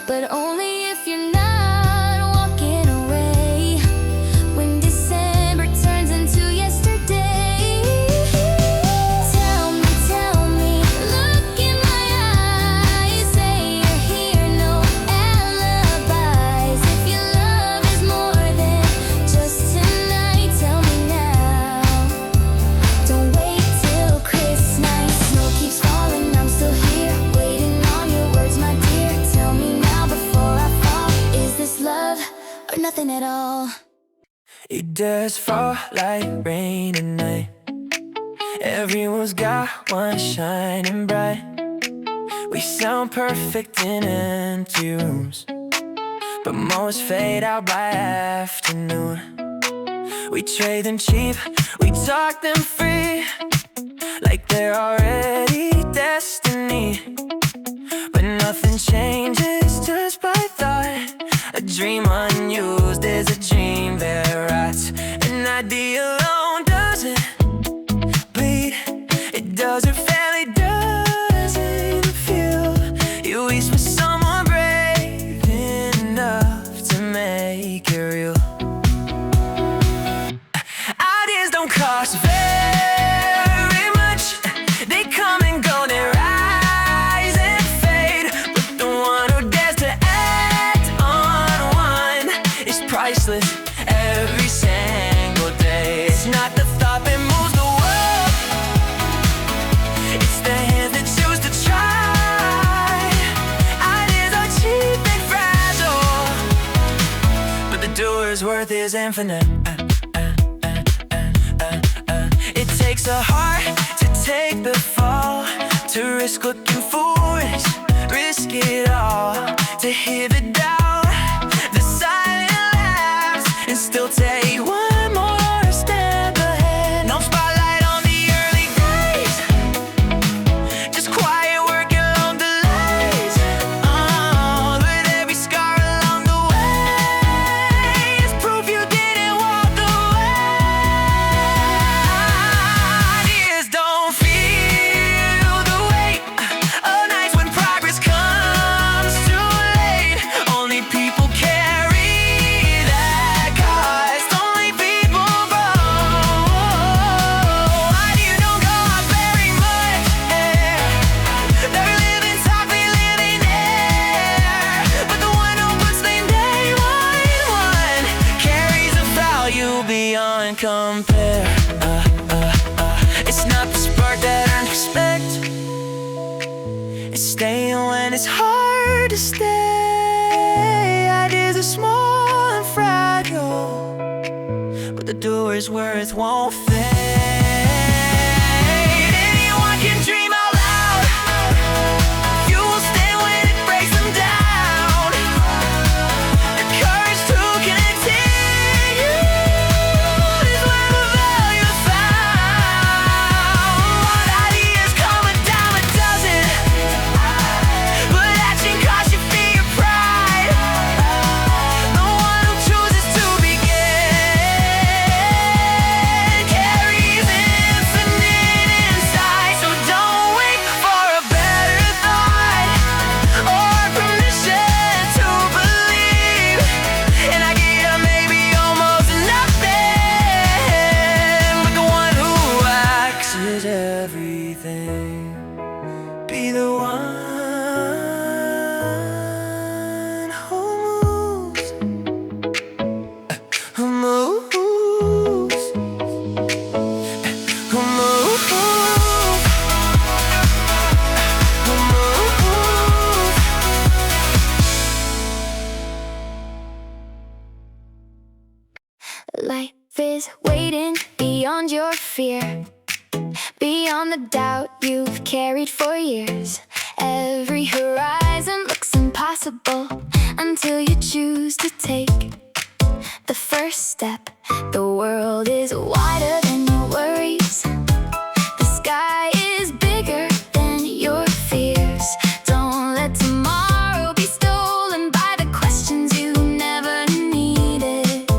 but only if you're not walking away. When December turns into yesterday, tell me, look in my eyes, say you're here, no alibis. If your love is more than just tonight, tell me now. Don't wait till Christmas night. Snow keeps falling, I'm still here, waiting on your words, my dear. Tell me now before I fall, is this love or nothing at all? You just fall like rain at night. Everyone's got one shining bright. We sound perfect in empty rooms, but most fade out by afternoon. We trade them cheap, we talk them free, like they're already destiny. But nothing changes just by thought. A dream unused is a dream that rots. An idea alone doesn't bleed, it doesn't fairly, doesn't feel. You wish for someone brave enough to make it real. Ideas don't cost very much, they come and go, they rise and fade. But the one who dares to act on one is priceless every single day. It's not the thought that moves the world, it's the hands that choose to try. Ideas are cheap and fragile, but the doer's worth is infinite. It takes a heart to take the fall, to risk looking foolish, risk it all, to hear the doubt, the silent laughs, and still take one more step ahead. No spotlight on the early days, just quiet work along the lines. Oh, with every scar along the way is proof you didn't walk away. Ideas don't feel the weight of nights when progress comes too late. Only people carry that cost, only people roll. Ideas don't cost very much, they're living talk, they live in air. But the one who puts them day one carries a value beyond compare. It's not the spark that earns respect, it's staying when it's hard to stay. Ideas are small and fragile, but the doer's worth won't fade. Anyone can dream out loud, you will stand when it breaks them down. The courage to continue is where the value is found. One idea's come a dime a dozen, but action costs you fear your pride. The one who chooses to begin carries infinite insight. So don't wait for a better thought or permission to believe. And I get maybe almost nothing, but the one who acts is everything. Be the one who moves, who moves, who moves, who moves. Life is waiting beyond your fear, beyond the doubt you've carried for years. Every horizon looks impossible until you choose to take the first step. The world is wider than your worries, the sky is bigger than your fears. Don't let tomorrow be stolen by the questions you never needed.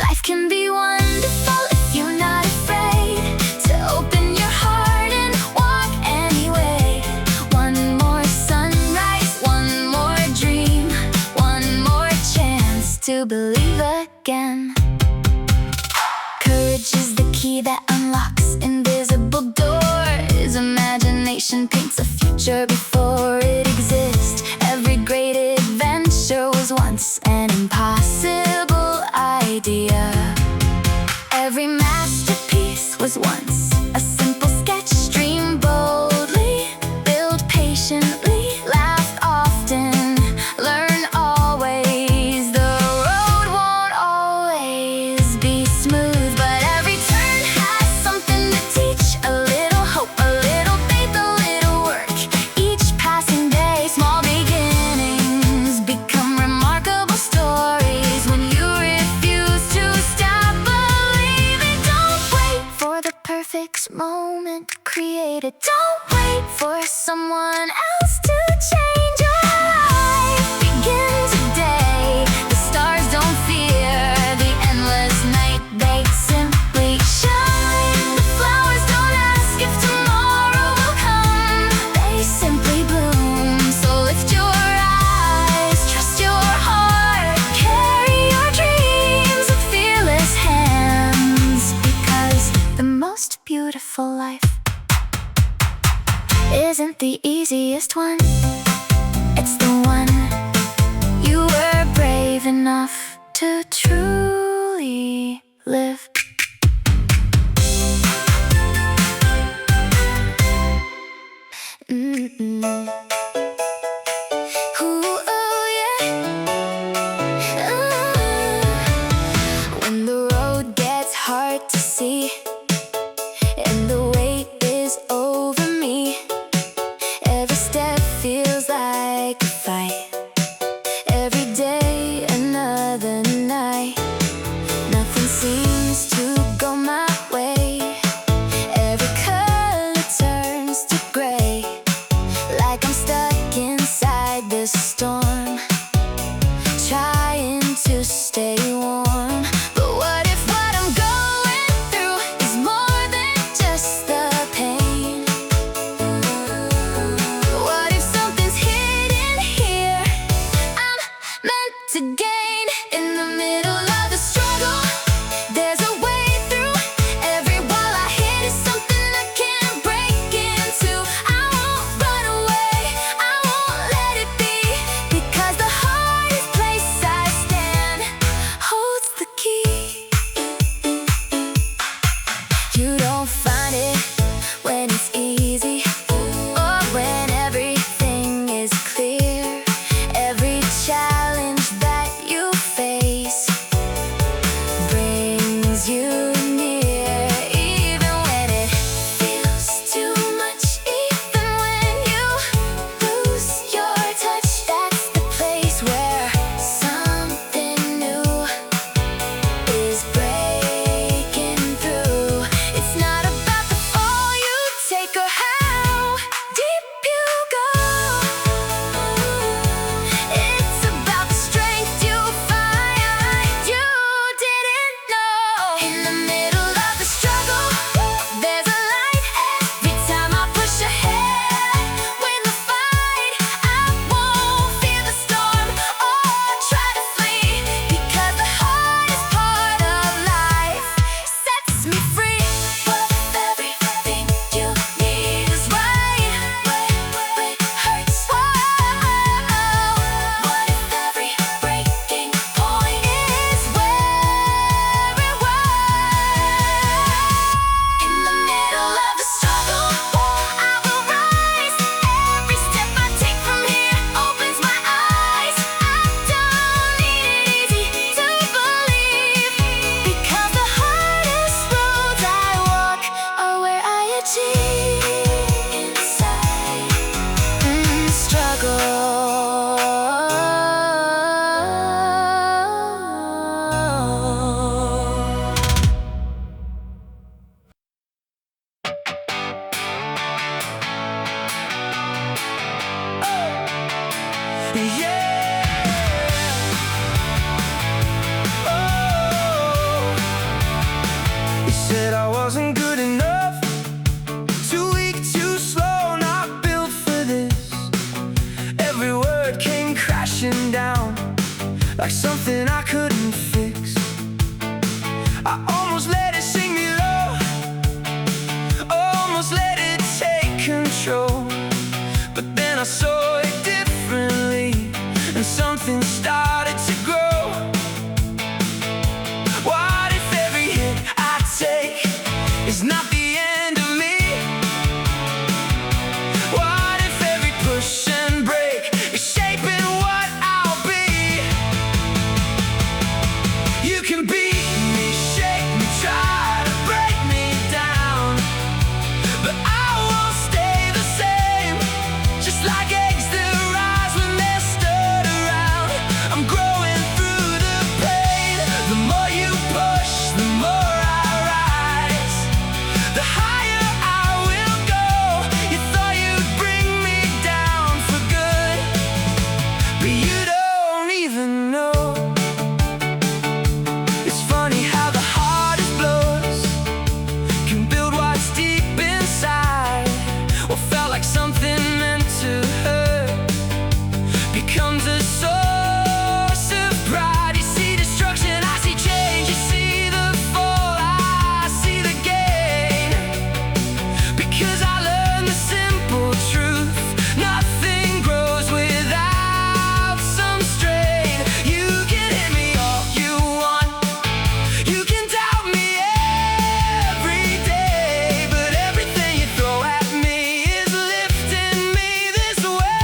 Life can be wonderful if you're not afraid to open your heart and walk anyway. One more sunrise, one Imagination paints a future before it exists. Every great adventure was once an impossible idea. Every masterpiece was once a simple sketch. Dream boldly, build patiently, laugh often, learn always. The road won't always be smooth, but every turn has something to teach. A little hope, a little faith, a little work. Each passing day, small beginnings become remarkable stories. When you refuse to stop believing, don't wait for the perfect moment to create it. Don't wait for someone else to change your life. Begin today. The stars don't fear the endless night, they simply shine. The flowers don't ask if tomorrow will come, they simply bloom. So lift your eyes, trust your heart, carry your dreams with fearless hands. Because the most beautiful life isn't the easiest one, it's the one you were brave enough to truly live. Ooh, oh yeah. When the road gets hard to see and the weight is over me, every step feels like a fight. Every day another night, nothing seems to go my way. Every color turns to gray, like I'm stuck inside this storm, trying to stay warm. But what if what I'm going through is more than just the pain? What if something's hidden here I'm meant to gain? In the middle of the struggle, there's a way through. Every wall I hit is something I can't break into. I won't run away, I won't let it be, because the hardest place I stand holds the key. You don't find it when it's easy or when everything is clear. Every challenge that you face brings you near, even when it feels too much, even when you lose your touch. That's the place where something new is breaking through. It's not about the fall you take or how deep you go. It's about the strength you find you didn't know. In the middle of the struggle, there's a light. Every time I push ahead, win the fight, I won't fear the storm or try to flee, because the hardest part of life sets me free. What if everything you need is right when it hurts? What if every breaking point is where it was? In the middle of the struggle, I will rise. Every step I take from here opens my eyes. I don't need it easy to believe, because the hardest roads I walk are where I achieve inside struggle. You said I wasn't good enough, too weak, too slow, not built for this. Every word came crashing down like something I couldn't fix. I almost let it sing me low, almost let it take control. But then I saw it differently, and something started to grow. What if every hit I take is not the end of me? What if every push and break is shaping what I'll be? You can beat me, shake me, try to break me down, but I won't stay the same. Just like eggs that rise when they're stirred around, I'm growing through the pain. The more you push, the more I rise, the higher I will go. You thought you'd bring me down for good, but you don't even know. It's funny how the hardest blows can build what's deep inside. What felt like something meant to hurt becomes a source of pride. You see destruction, I see change. You see the fall, I see the gain. Because I learned the simple truth: nothing grows without some strain. You can hit me all you want, you can doubt me every day, but everything you throw at me is lifting me this way.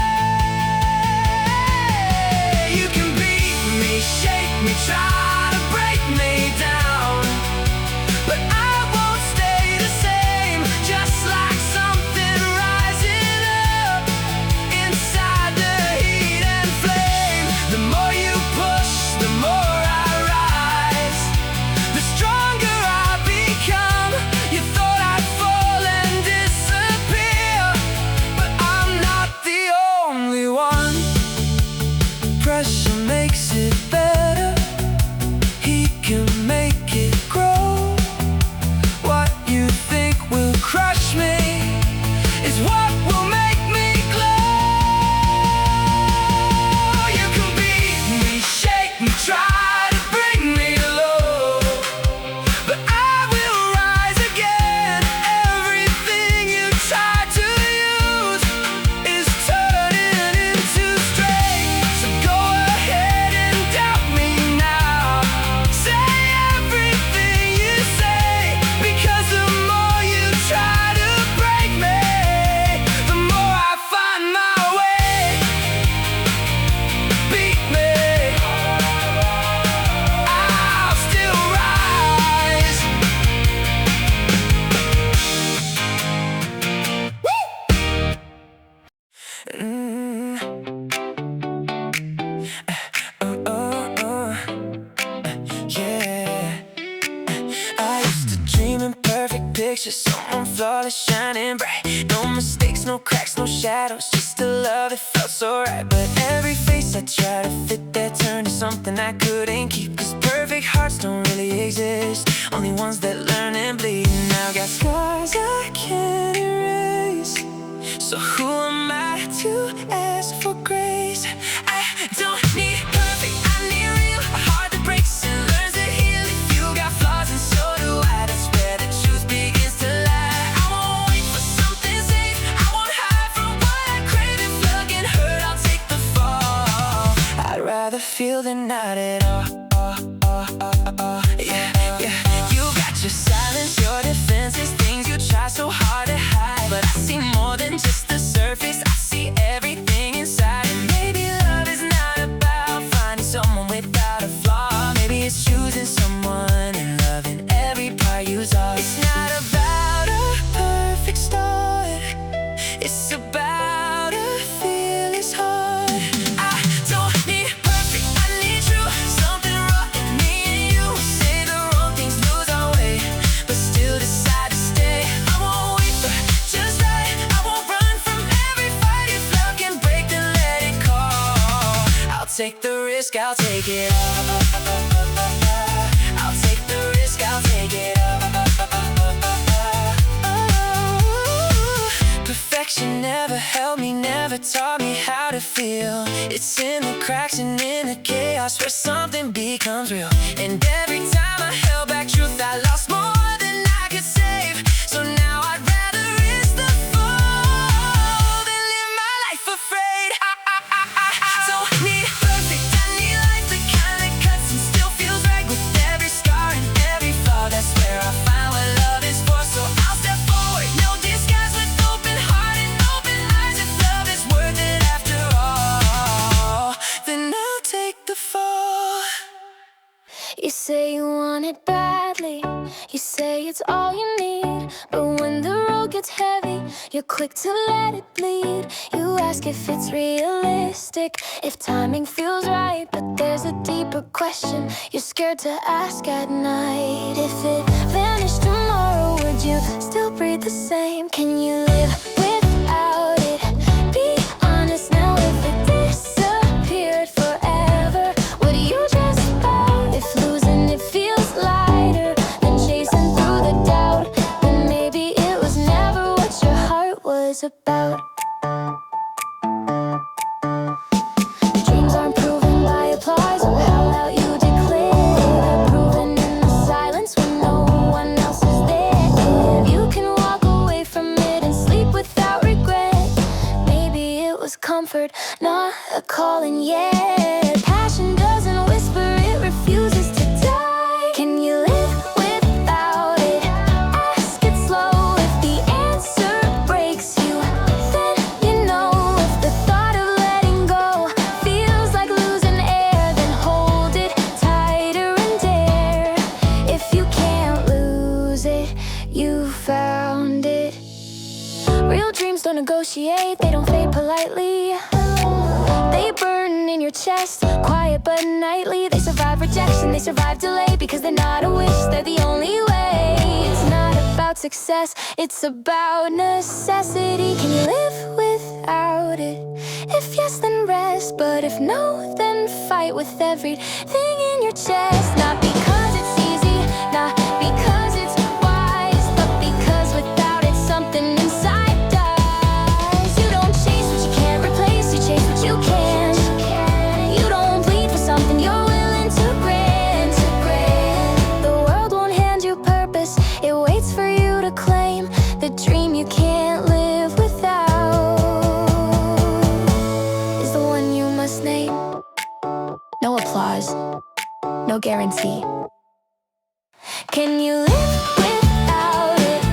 You can beat me, shake me, try to break me down, but I won't stay the same. Just like something rising up inside the heat and flame. The more you push, the more I rise, the stronger I become. You thought I'd fall and disappear, but I'm not the only one. Pressure makes it better, heat can make it grow. What you think will crush me is what will make me glow. You can beat me, shake me, try to bring me low, but I will rise again. Everything you try to use is turning into strength. So go ahead and doubt me now. Say everything you say, because the more you try to break me, the more I find my way. Beat me, I'll still rise. Yeah. I used to dream in perfect pictures, someone flawless, shining bright. No mistakes, no cracks, no shadows, just a love that felt so right. But every face I tried to fit that turned to something I couldn't keep. Cause perfect hearts don't really exist, only ones that learn and bleed. Now I got scars I can't erase, so who am I to ask for grace? I don't need perfect, I need real. A heart that breaks and learns to heal. If you got flaws and so do I, that's where the truth begins to lie. I won't wait for something safe, I won't hide from what I crave. If looking hurt, I'll take the fall. I'd rather feel than not at all. Yeah, yeah. You got your silence, your defenses, things you try so hard to hide. But I see more than just the surface, I see everything inside. And maybe love is not about finding someone without a flaw. Maybe it's choosing someone and loving every part you saw. It's not about a perfect start, it's about a fearless heart. I don't need perfect, I need true. Something raw in me and you. Say the wrong things, lose our way, but still decide to stay. I won't wait for just right, I won't run from every fight. If love can break, then let it call. I'll take the risk, I'll take it all. I'll take the risk, I'll take it all. Perfection never held me, never taught me how to feel. It's in the cracks and in the chaos where something becomes real. And every time I held back truth, I lost more than I could save. So now I'd rather risk the fall. say it's all you need, but when the road gets heavy, you're quick to let it bleed. You ask if it's realistic, if timing feels right, but there's a deeper question you're scared to ask at night. If it vanished tomorrow, would you still breathe the same? Can you live without it? Be honest now. If it disappeared forever, would you just bow? If losing it feels lighter than chasing through the doubt, then maybe it was never what your heart was about. Dreams aren't proven by applause or how loud you declare. They're proven in the silence when no one else is there. You can walk away from it and sleep without regret. Maybe it was comfort, not a calling yet. Passion doesn't whisper, it refuses to die. Can you live without it? Ask it slow. If the answer breaks you, then you know. If the thought of letting go feels like losing air, then hold it tighter and dare. If you can't lose it, you found it. Real dreams don't negotiate, they don't fade politely. They burn in your chest, quiet but nightly. They survive rejection, they survive delay, because they're not a wish, they're the only way. It's not about success, it's about necessity. Can you live without it? If yes, then rest, but if no, then fight with everything in your chest. Not because it's easy, not because it's wise, but because without it, something inside dies. You don't chase what you can't replace, you chase what you can. You don't bleed for something you're willing to grant. The world won't hand you purpose, it waits for you to claim the dream you can't live without. Is the one you must name. No applause, no guarantee. Can you live without it?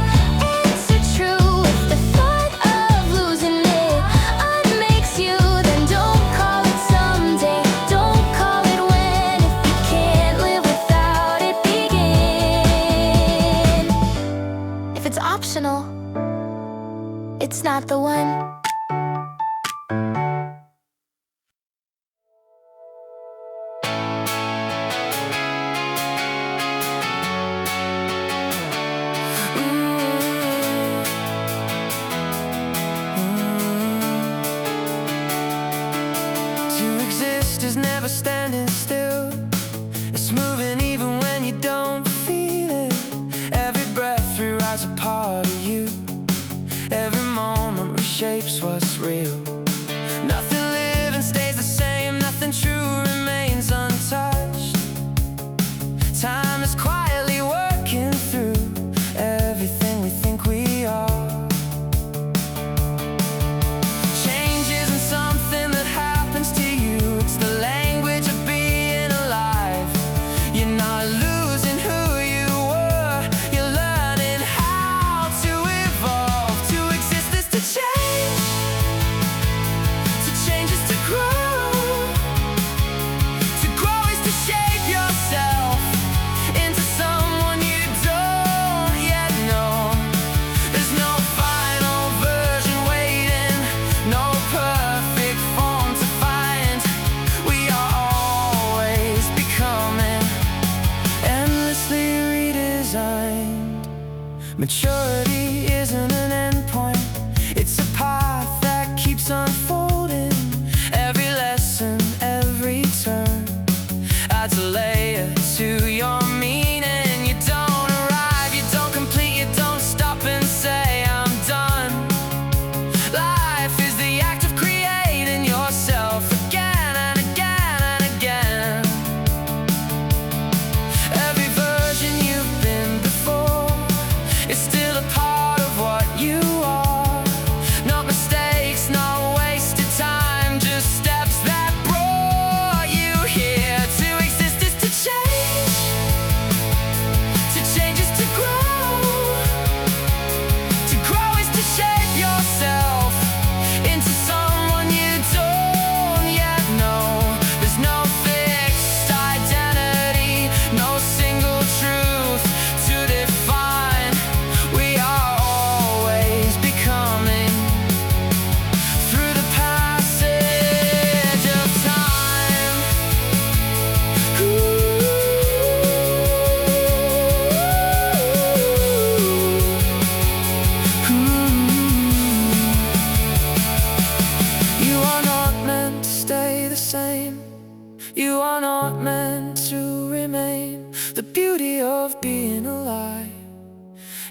Answer true. If the thought of losing it unmakes you, then don't call it someday, don't call it when. If you can't live without it, begin. If it's optional, it's not the one. To exist is never standing still. It's moving even when you don't feel it. Every breath rewrites a part of you. Every moment reshapes what's real. Nothing living stays the same, nothing true remains untouched. Time is quietly working through everything we think we are. Change isn't something that happens to you, it's the language of being alive. You're not losing who you were, you're learning how to evolve. To exist is to change.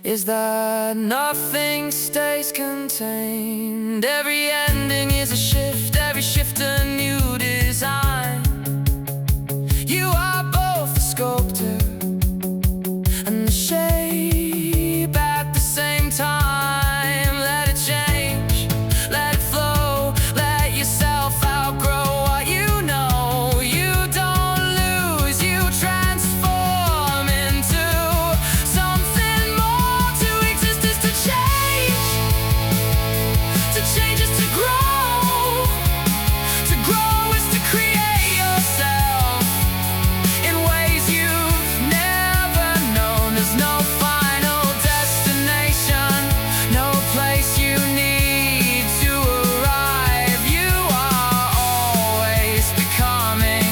is that nothing stays contained. Every ending is a shift, every shift a new design. You are both the sculptor and the shape at the same time. Let it change, let it flow, let yourself outgrow what you know. You don't lose, you transform into something more. To exist is to change is to grow. To grow is to create yourself in ways you've never known. There's no final destination, no place you need to arrive. You are always becoming,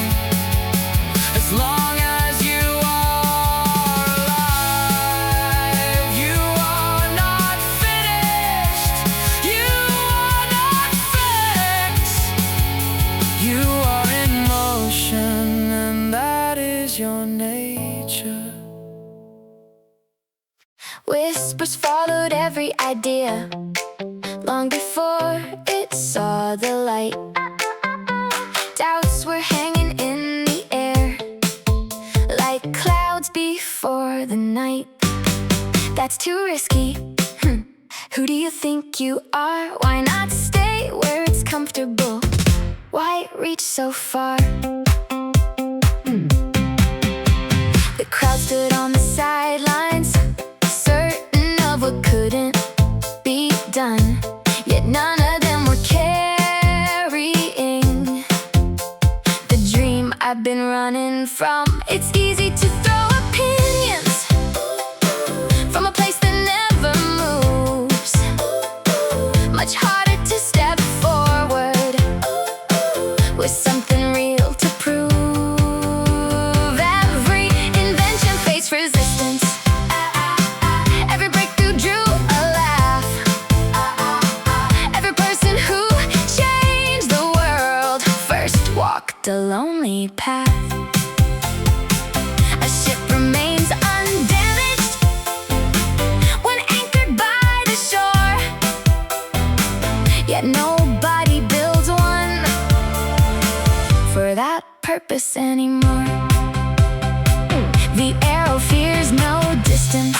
as long as you are alive. You are not finished, you are not fixed. You are in motion, and that is your nature. Whispers followed every idea long before it saw the light. Doubts were hanging in the air like clouds before the night. That's too risky. Who do you think you are? Why not stay where it's comfortable? Why reach so far? The crowd stood on the sidelines, certain of what couldn't be done. Yet none of them were carrying the dream I've been running from. It's easy to throw opinions from a place that never moves. Much harder to step forward with something real to prove. Every invention faced resistance, every breakthrough drew a laugh. Every person who changed the world first walked a lonely path. A ship remains undamaged when anchored by the shore, yet nobody builds one for that purpose anymore. The arrow fears no distance.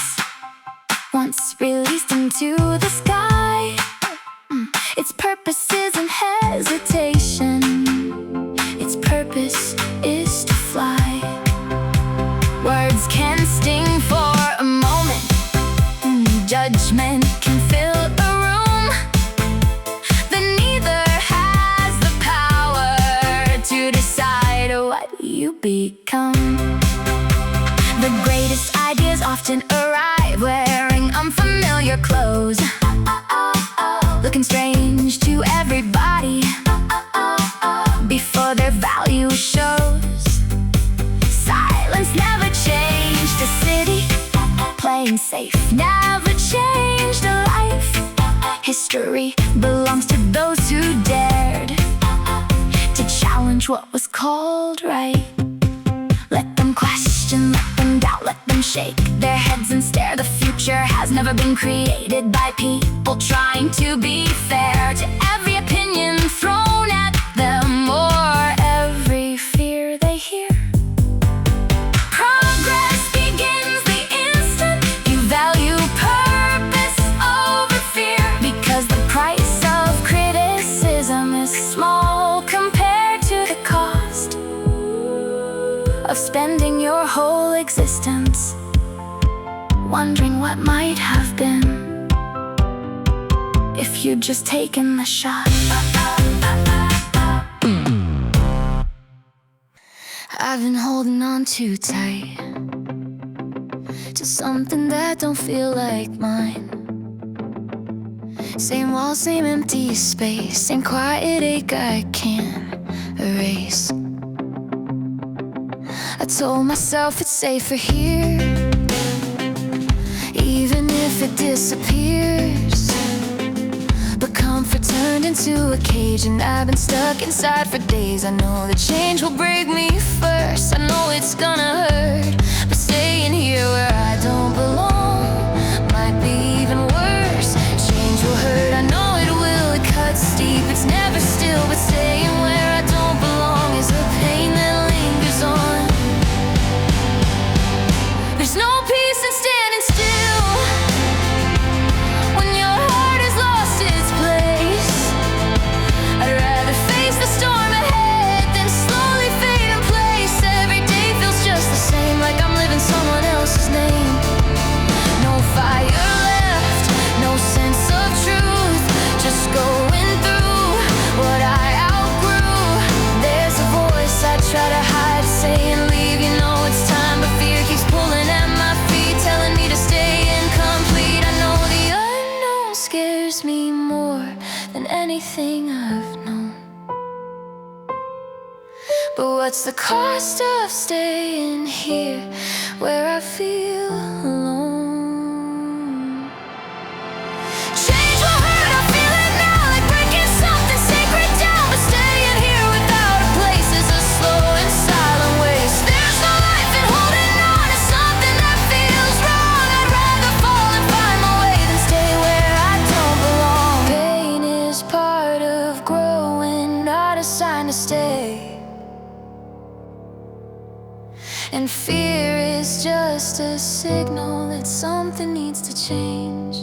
Once released into the sky, its purpose isn't hesitation. Its purpose is to fly. Words can sting for a moment. Judgment can fill a room, but neither has the power to decide what you become. The greatest ideas often arrive wearing unfamiliar clothes, looking strange to everybody before their value shows. Silence never changed a city, playing safe never changed a life. History belongs to those who dared to challenge what was called right. Let them question, let them doubt, let them shake their heads and stare. The future has never been created by people trying to be fair to every opinion thrown at them or every fear they hear. Progress begins the instant you value purpose over fear, because the price of criticism is small compared to the cost of spending your whole existence wondering what might have been if you'd just taken the shot. I've been holding on too tight to something that don't feel like mine. Same wall, same empty space, same quiet ache I can't erase. I told myself it's safer here, even if it disappears. But comfort turned into a cage, and I've been stuck inside for days. I know the change will break me first, I know it's gonna hurt, but staying here where I don't belong might be even worse. Change will hurt, I know it will. It cuts deep, it's never still. But staying where I don't belong is a pain that lingers on. There's no peace in standing still when your heart has lost its place. I'd rather face the storm ahead than slowly fade in place. Every day feels just the same, like I'm living someone else's name. No fire left, no sense of truth, just going through what I outgrew. There's a voice I try to hide, saying leave, you know it's time, but fear keeps pulling at my feet, telling me to stay incomplete. I know the unknown scares me more than anything I've known. But what's the cost of staying here where I feel alone? Change will hurt, I feel it now, like breaking something sacred down. But staying here without a place is a slow and silent waste. There's no life in holding on to something that feels wrong. I'd rather fall and find my way than stay where I don't belong. Pain is part of growing, not a sign to stay. And fear is just a signal that something needs to change.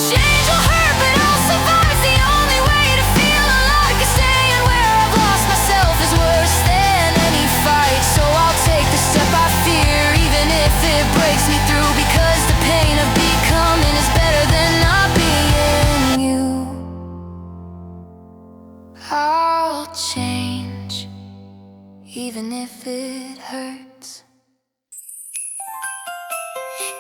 Change will hurt, but I'll survive. It's the only way to feel alive. 'Cause staying where I've lost myself is worse than any fight. So I'll take the step I fear, even if it breaks me through. Because the pain of becoming is better than not being you. I'll change, even if it hurts.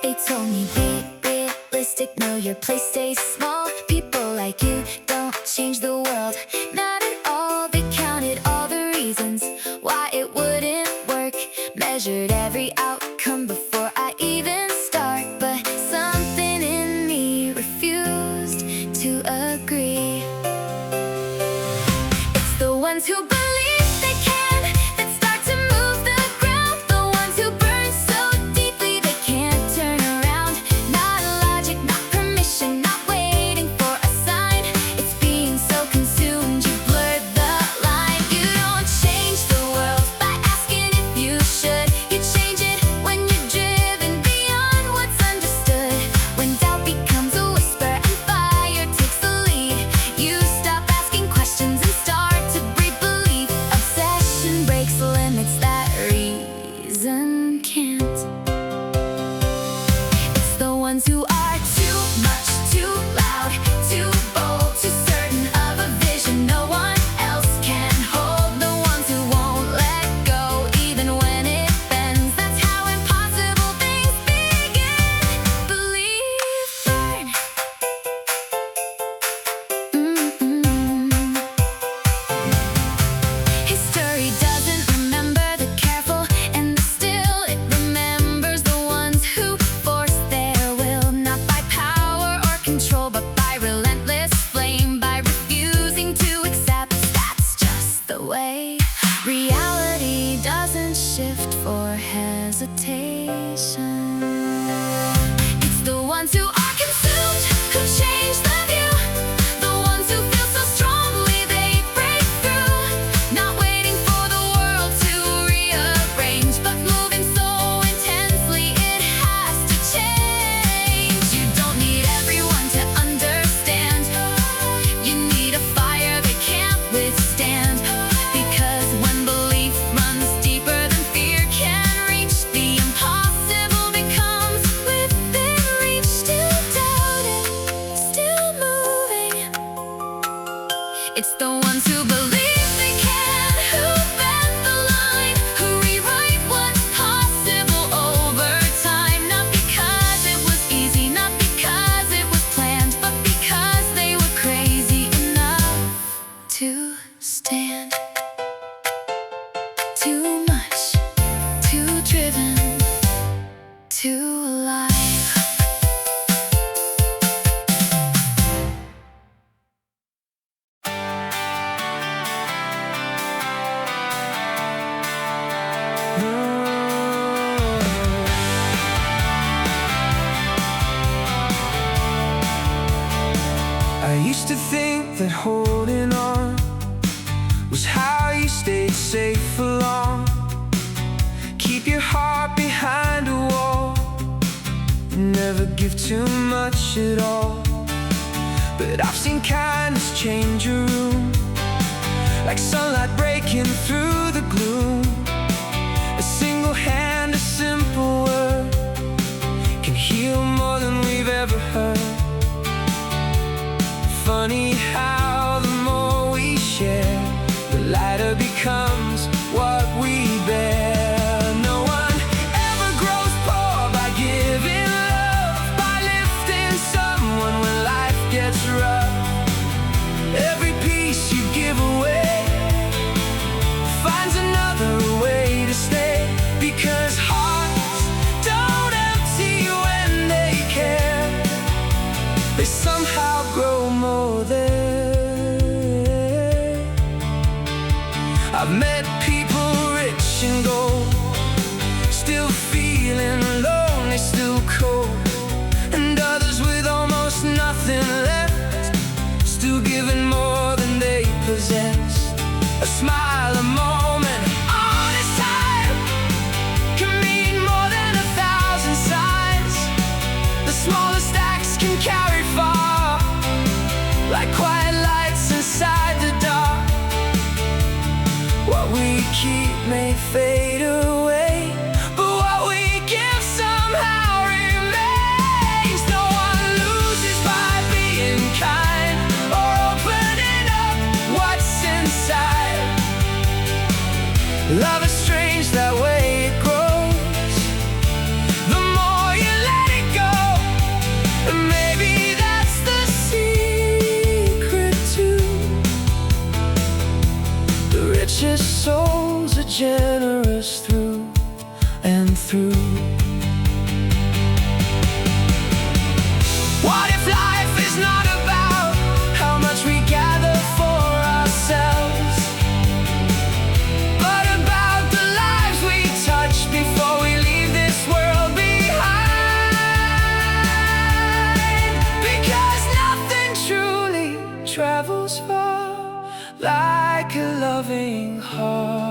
They told me be realistic, know your place, stay small. People like you don't change the world, not at all. They counted all the reasons why it wouldn't work, measured every outcome before I even start. But something in me refused to agree. It's the ones who believe they can that start to move the ground. The ones who burn so deeply they can't turn around. Not logic, not permission, not waiting for a sign. It's being so consumed you blurred the line. You don't change the world by asking if you should. You change it when you're driven beyond what's understood. When doubt becomes a whisper and fire takes the lead, you stop asking questions and start to breed belief. Obsession breaks limits that reason can't. It's the ones who are too much, too loud, too bold, too certain of a vision no one else can hold. The ones who won't let go even when it bends. That's how impossible things begin. Believe, burn. History doesn't remember the careful and the still. It remembers the ones who force their will, not by power or control, but by relentless flame, by refusing to accept that's just the way. Reality doesn't shift for hesitation. It's the ones who are consumed who change the view. The ones who feel so strongly they break through. Not waiting for the world to rearrange, but moving so intensely it has to change. You don't need everyone to understand. You need a fire they can't withstand. Because when belief runs deeper than fear can reach, the impossible becomes within reach. Still doubting, still moving. It's the ones who believe they can, who bend the line, who rewrite what's possible over time. Not because it was easy, not because it was planned, but because they were crazy enough to stand. Too much, too driven, too alive. I used to think that holding on was how you stayed safe for long. Keep your heart behind a wall, never give too much at all. But I've seen kindness change a room, like sunlight breaking through the gloom. A single hand, a simple word can heal more than we've ever heard. Funny how the more we share, the lighter becomes what we bear. No one ever grows poor by giving love, by lifting someone when life gets rough. Every piece you give away finds another way to stay, because hearts don't empty when they care. They somehow grow more there. I've met people rich and gold, still feeling lonely, still cold, and others with almost nothing left, still giving more than they possess. A smile, a moment, honest time can mean more than 1,000 signs. The smallest acts can carry far, like quiet lights inside the dark. What we keep may fade away, but what we give somehow remains. No one loses by being kind or opening up what's inside. Love is strange that way it grows. The more you let it go, and maybe that's the secret too. The richest souls are generous through and through. What if life is not about how much we gather for ourselves, but about the lives we touch before we leave this world behind? Because nothing truly travels far like a loving heart.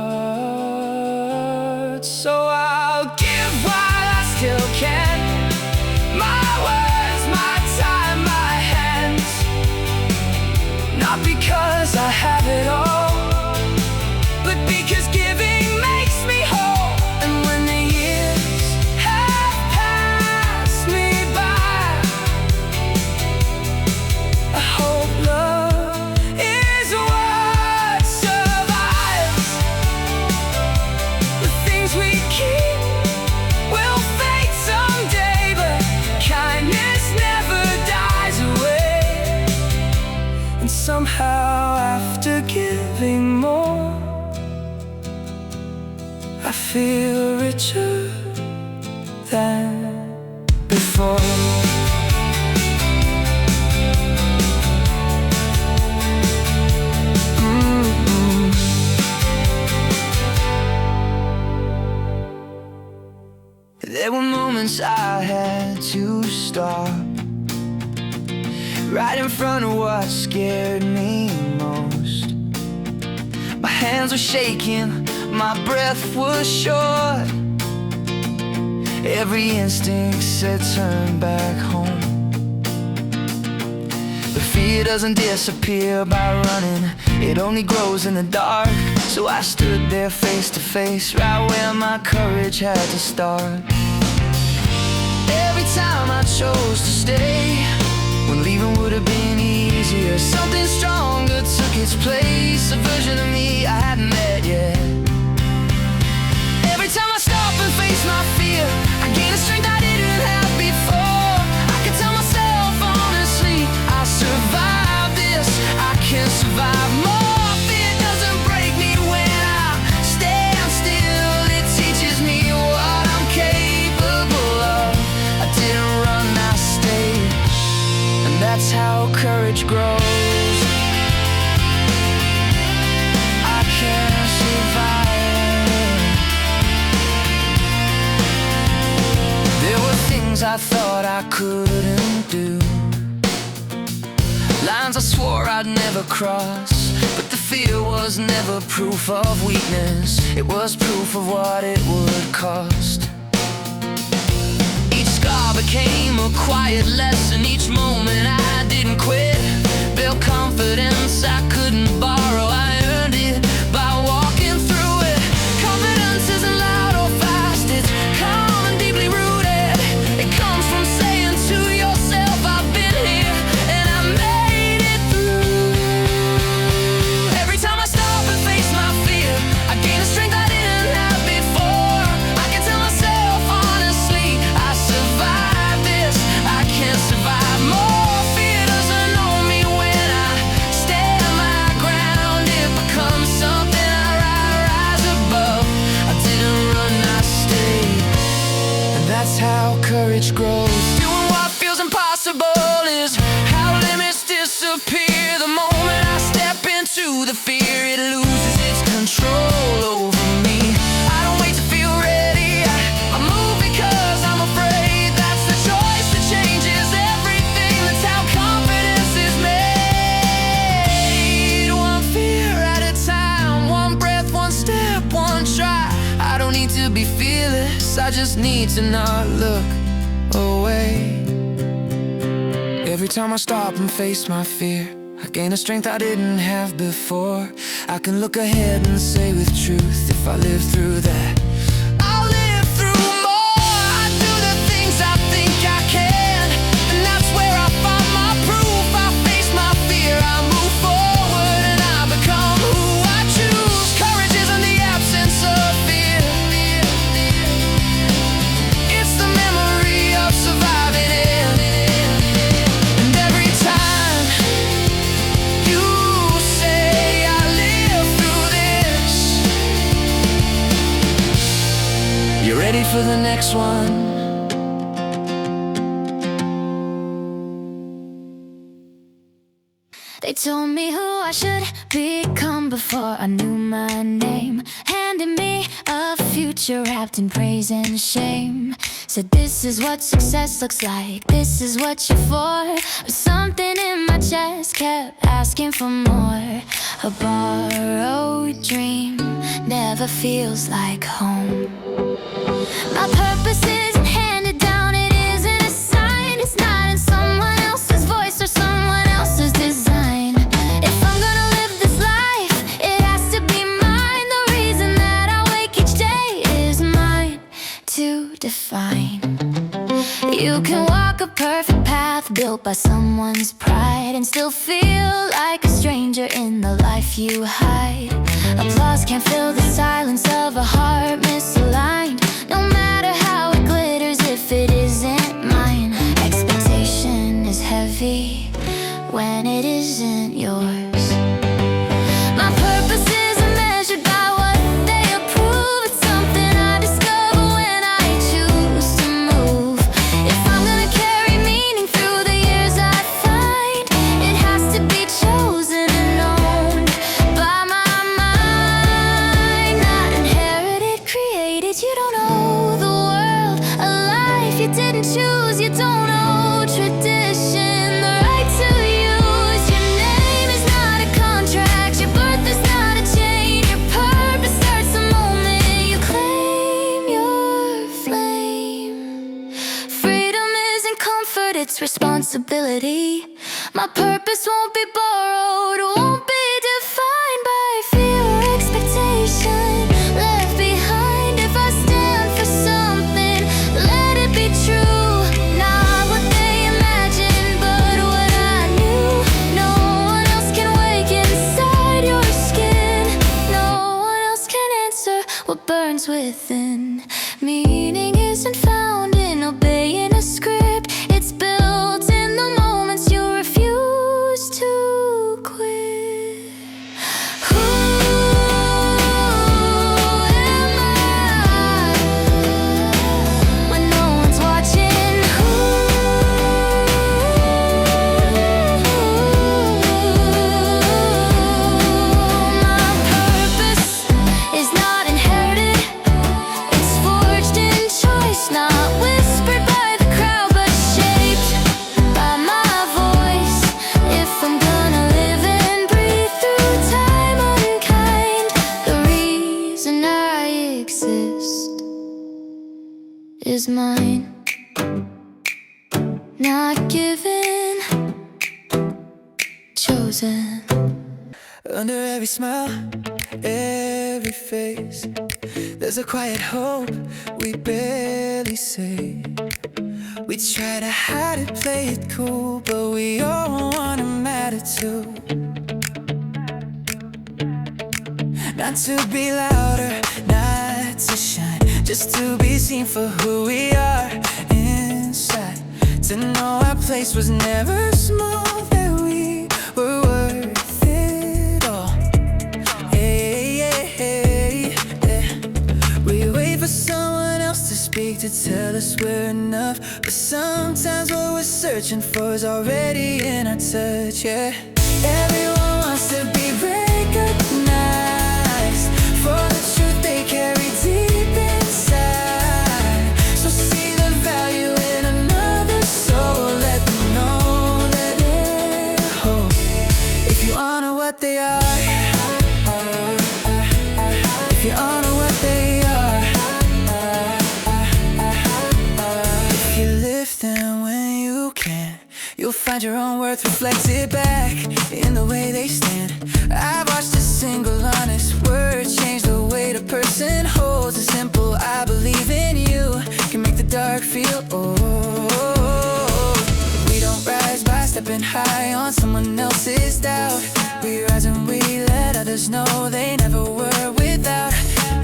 So I'll give while I still can, my words, my time, my hands. Not because I have it all, but because giving makes me whole. And when the years have passed me by, I hope love is what survives. The things we keep will fade someday, but kindness never dies away. And somehow after giving more, I feel richer than before. There were moments I had to stop right in front of what scared me most. My hands were shaking, my breath was short. Every instinct said turn back home. The fear doesn't disappear by running, it only grows in the dark. So I stood there face to face, right where my courage had to start. Every time I chose to stay, when leaving would have been easier, something stronger took its place, a version of me I hadn't met yet. Every time I stop and face my fear, I gain a strength I didn't have before. I can tell myself honestly, I survived this, I can survive more. Fear doesn't break me when I stand still, it teaches me what I'm capable of. I didn't run, I stayed, and that's how courage grows. I can survive. There were things I thought I couldn't do, lines I swore I'd never cross. But the fear was never proof of weakness, it was proof of what it would cost. Each scar became a quiet lesson, each moment I didn't quit built confidence I couldn't borrow, I earned it by walking through it. Confidence isn't loud or fast, it's calm and deeply rooted. It comes from saying to yourself, I've been here and I made it through. Every time I stop and face my fear, I gain a strength I didn't have before. I can tell myself honestly, I survived this, I can't survive more. Fear doesn't own me when I stand my ground. It becomes something I rise above. I didn't run, I stayed, and that's how courage grows. Doing what feels impossible is how limits disappear. The moment I step into the fear, it loses its control over me. I don't wait to feel ready, I move because I'm afraid. That's the choice that changes everything, that's how confidence is made. One fear at a time, one breath, one step, one try. I don't need to be fearless, I just need to not look away. Every time I stop and face my fear, I gain a strength I didn't have before. I can look ahead and say with truth, if I live through that, I'll live through more. I do the things I think I can, and that's where I find my proof. I face my fear, I move forward, and I become who I choose. Courage isn't the absence of fear, it's the memory of surviving it. And every time you say I live through this, you're ready for the next one. They told me who I should become before I knew my name. Handed me a future wrapped in praise and shame. Said this is what success looks like, this is what you're for. But something in my chest kept asking for more. A borrowed dream never feels like home. My purpose isn't handed down, it isn't a sign. It's not in someone else's voice or someone else's design. If I'm gonna live this life, it has to be mine. The reason that I wake each day is mine to define. You can walk a perfect path built by someone's pride and still feel like a stranger in the life you hide. Applause can't fill the silence of a heart misaligned. No matter how it glitters if it isn't mine. Expectation is heavy when it isn't yours. My purpose isn't measured by what they approve. It's something I discover when I choose to move. If I'm gonna carry meaning through the years I find, it has to be chosen and owned by my mind. Not inherited, created. You don't owe the world a life you didn't choose. You don't owe tradition the right to use. Your name is not a contract, your birth is not a chain. Your purpose starts the moment you claim your flame. Freedom isn't comfort, it's responsibility. My purpose won't be borrowed, won't be defined by fear or expectation left behind. If I stand for something, let it be true. Not what they imagined, but what I knew. No one else can wake inside your skin. No one else can answer what burns within. Meaning isn't found in obeying a script. It's built in the moments you refuse to quit. Who am I when no one's watching? Who my purpose is not inherited, is mine. Not given, chosen. Under every smile, every face, there's a quiet hope we barely say. We try to hide it, play it cool, but we all wanna matter too. Not to be louder, not to shine, just to be seen for who we are inside. To know our place was never small, that we were worth it all. Hey, yeah, hey, yeah. We wait for someone else to speak, to tell us we're enough, but sometimes what we're searching for is already in our touch, yeah. Everyone wants to be recognized for the truth they carry deep inside. So see the value in another soul, let them know that they're whole. If you honor what they are, if you honor what they are, if you lift them when you can, you'll find your own worth reflected back in the way they stand. I've watched a single honest word change the weight a person holds. A simple I believe in you can make the dark feel old. We don't rise by stepping high on someone else's doubt. We rise and we let others know they never were without.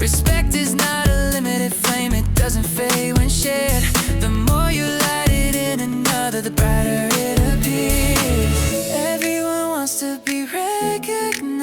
Respect is not a limited flame, it doesn't fade when shared. The more you light it in another, the brighter it appears. Everyone wants to be recognized,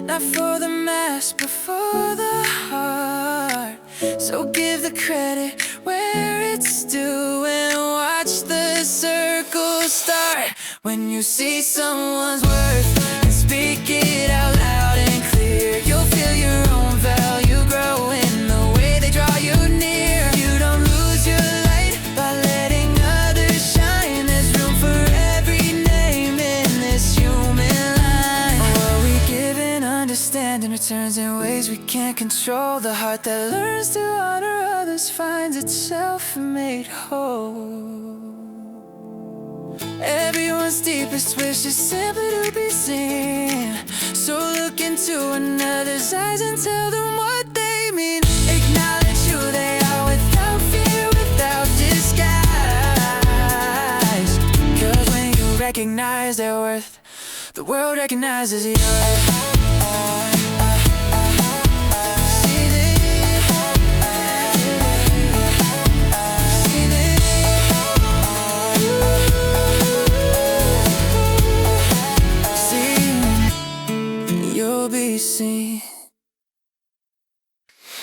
not for the mass, but for the heart. So give the credit where it's due and watch the circle start. When you see someone's worth and speak it out loud and clear, you'll feel your own value grow in the way they draw you near. You don't lose your light by letting others shine. There's room for every name in this human line. What we give and understand in returns in ways we can't control. The heart that learns to honor others finds itself made whole. Everyone's deepest wish is simply to be seen. So look into another's eyes and tell them what they mean. Acknowledge who they are without fear, without disguise. 'Cause when you recognize their worth, the world recognizes yours. See.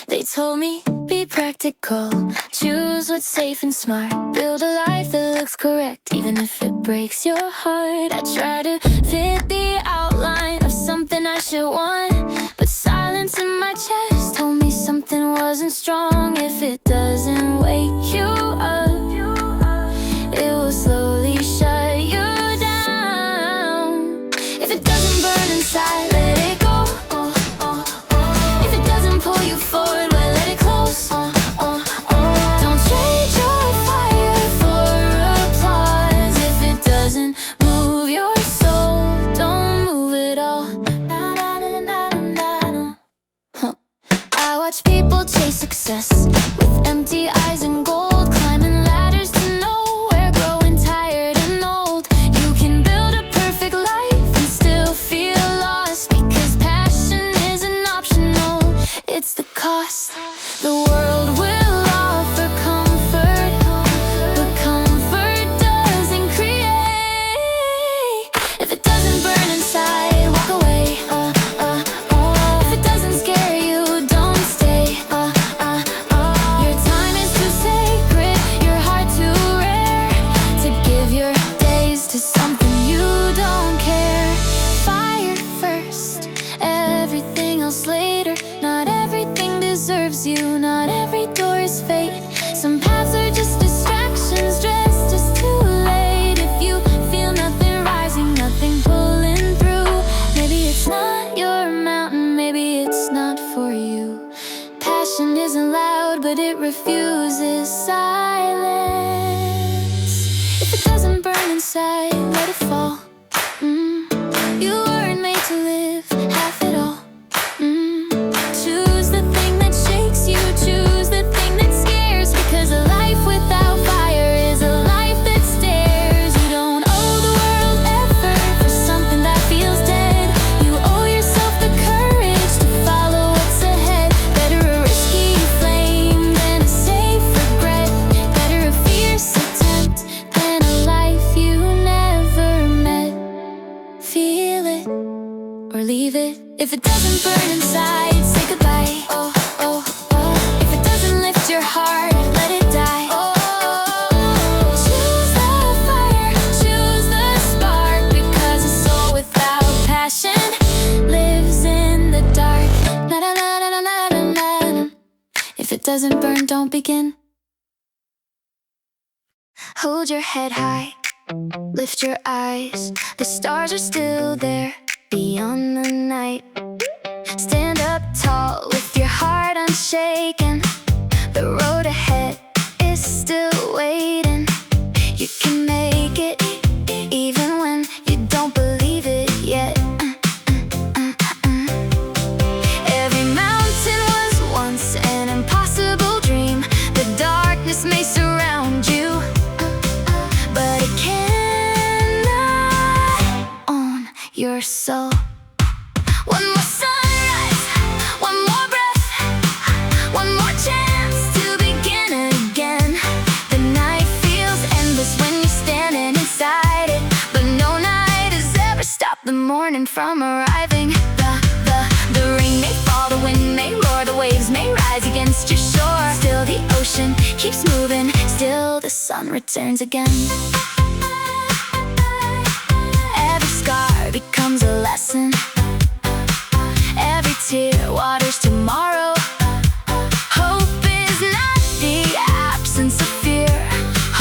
They told me, be practical, choose what's safe and smart, build a life that looks correct, even if it breaks your heart. I try to fit the outline of something I should want, but silence in my chest told me something wasn't strong. If it doesn't wake you up, it will slowly shut you down. If it doesn't burn inside, let it go. If it doesn't pull you forward, well, let it close. Don't trade your fire for applause. If it doesn't move your soul, don't move it all. I watch people chase success with leave it. If it doesn't burn inside, say goodbye. Oh, oh, oh. If it doesn't lift your heart, let it die. Oh, choose the fire, choose the spark, because a soul without passion lives in the dark. Na na na na na na na. If it doesn't burn, don't begin. Hold your head high, lift your eyes. The stars are still there beyond the night. Stand up tall with your heart unshaken. The road ahead is still waiting. You can make it even when you don't believe it yet. Every mountain was once an impossible dream. The darkness may surround you, but it cannot own your soul. One more sunrise, one more breath, one more chance to begin again. The night feels endless when you're standing inside it, but no night has ever stopped the morning from arriving. The rain may fall, the wind may roar, the waves may rise against your shore. Still the ocean keeps moving, still the sun returns again. Every scar becomes a lesson. Every tear waters tomorrow. Hope is not the absence of fear.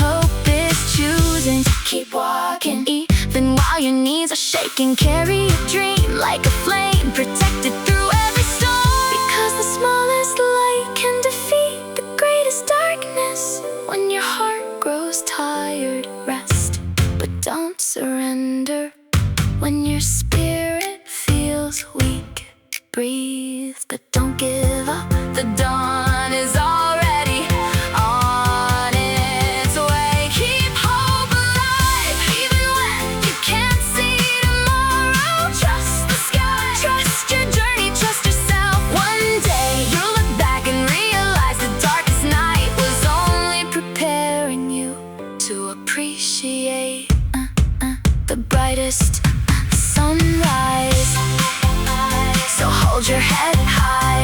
Hope is choosing to keep walking, even while your knees are shaking. Carry your dream like a flame, protected through every storm, because the smallest light can defeat the greatest darkness. When your heart grows tired, rest, but don't surrender. When your spirit feels weak, breathe, but don't give up. The dawn is already on its way. Keep hope alive, even when you can't see tomorrow. Trust the sky, trust your journey, trust yourself. One day you'll look back and realize the darkest night was only preparing you to appreciate the brightest sunrise. So hold your head high,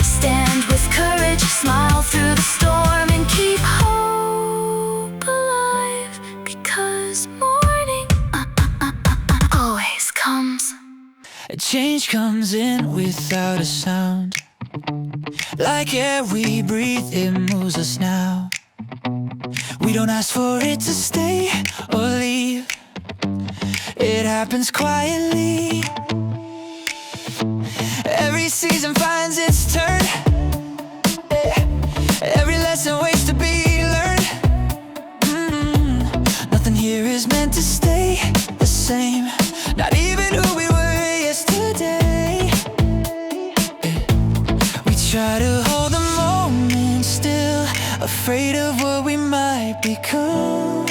stand with courage, smile through the storm, and keep hope alive, because morning always comes. A change comes in without a sound. Like air we breathe, it moves us now. We don't ask for it to stay or leave. It happens quietly. Every season finds its turn. Every lesson waits to be learned. Nothing here is meant to stay the same, not even who we were yesterday. We try to hold the moment still, afraid of what we might become.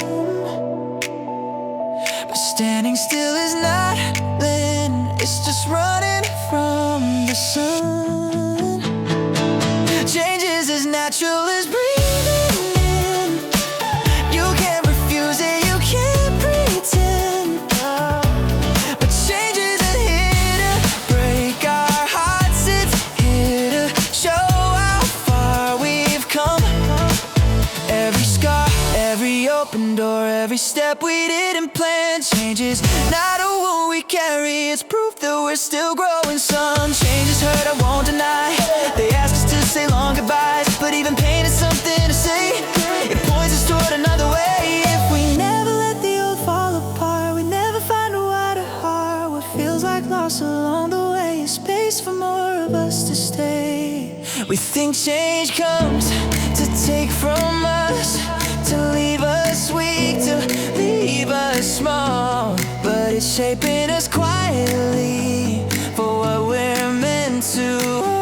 But standing still is not then, it's just running from the sun. Change is as natural as breathing in. You can't refuse it, you can't pretend. But change isn't here to break our hearts, it's here to show how far we've come. Every scar, every open door, every step we didn't plan. Change is not a wound we carry, it's proof that we're still growing. Some changes hurt, I won't deny. They ask us to say long goodbyes, but even pain is something to say. It points us toward another way. If we never let the old fall apart, we never find a wider heart. What feels like loss along the way is space for more of us to stay. We think change comes to take from us, to leave us weak, to leave us small, but it's shaping us quietly for what we're meant to hold.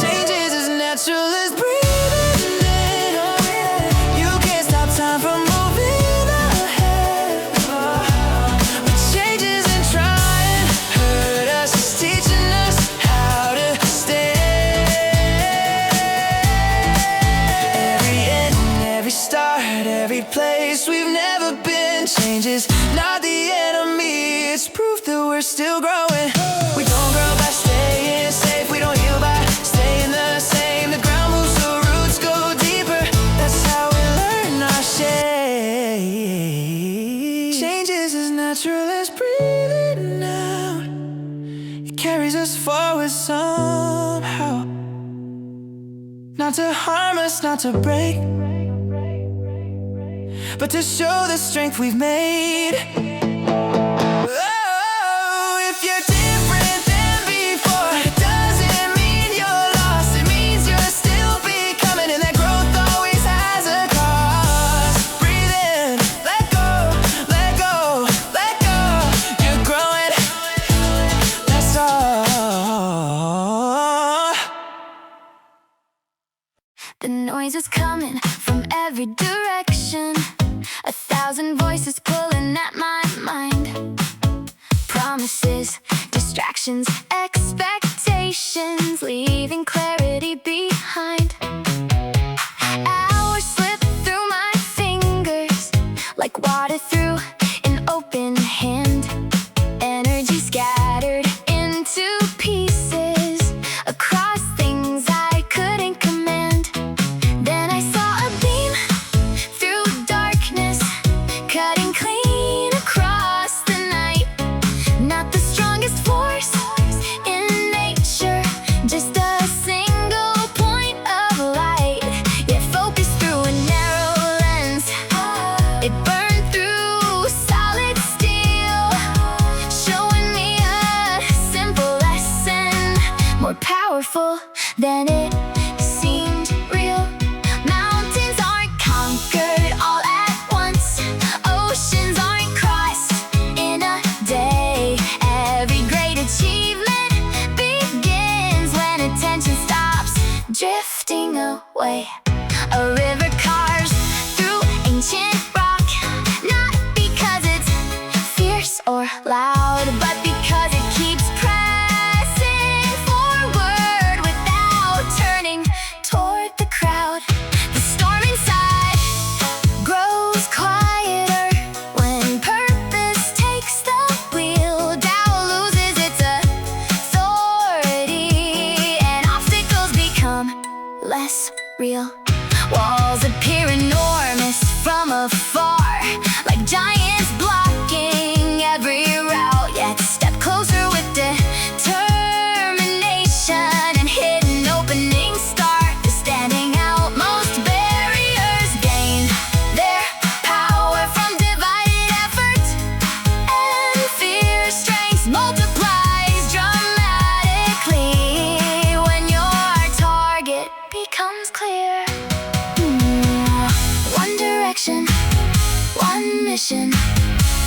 Change is as natural as breathing in. You can't stop time from moving ahead. But change isn't trying, hurt us, it's teaching us how to stay. Every end, every start, every place we've never been. Change is not the enemy, it's proof that natural as breathing out. It carries us forward somehow. Not to harm us, not to break, but to show the strength we've made. Oh, if you're different than before, it doesn't mean you're lost. It means you're still becoming, and that growth always has a cost. Breathe in, let go, let go, let go. You're growing, that's all. The noise is coming from every direction. 1,000 voices pulling at my mind. Promises, distractions, expectations, leaving clarity behind. Hours slip through my fingers like water through an open hand. Energy scattered into pieces across things I couldn't command. Then I saw a beam through darkness, cutting clean across the night. Not the strongest force in nature, just a single point of light. Yet focused through a narrow lens, it burned through solid steel, showing me a simple lesson, more powerful than it seemed real. Mountains aren't conquered all at once. Oceans aren't crossed in a day. Every great achievement begins when attention stops drifting away. A river carves through ancient rock, not because it's fierce or loud, but because it keeps pressing forward without turning toward the crowd. The storm inside grows quieter when purpose takes the wheel. Doubt loses its authority, and obstacles become less real. Walls appear enormous from afar, like giants blocking every route. Yet step closer with determination, and hidden openings start standing out. Most barriers gain their power from divided effort, and fear strength multiplies dramatically when your target becomes clear. One direction, one mission,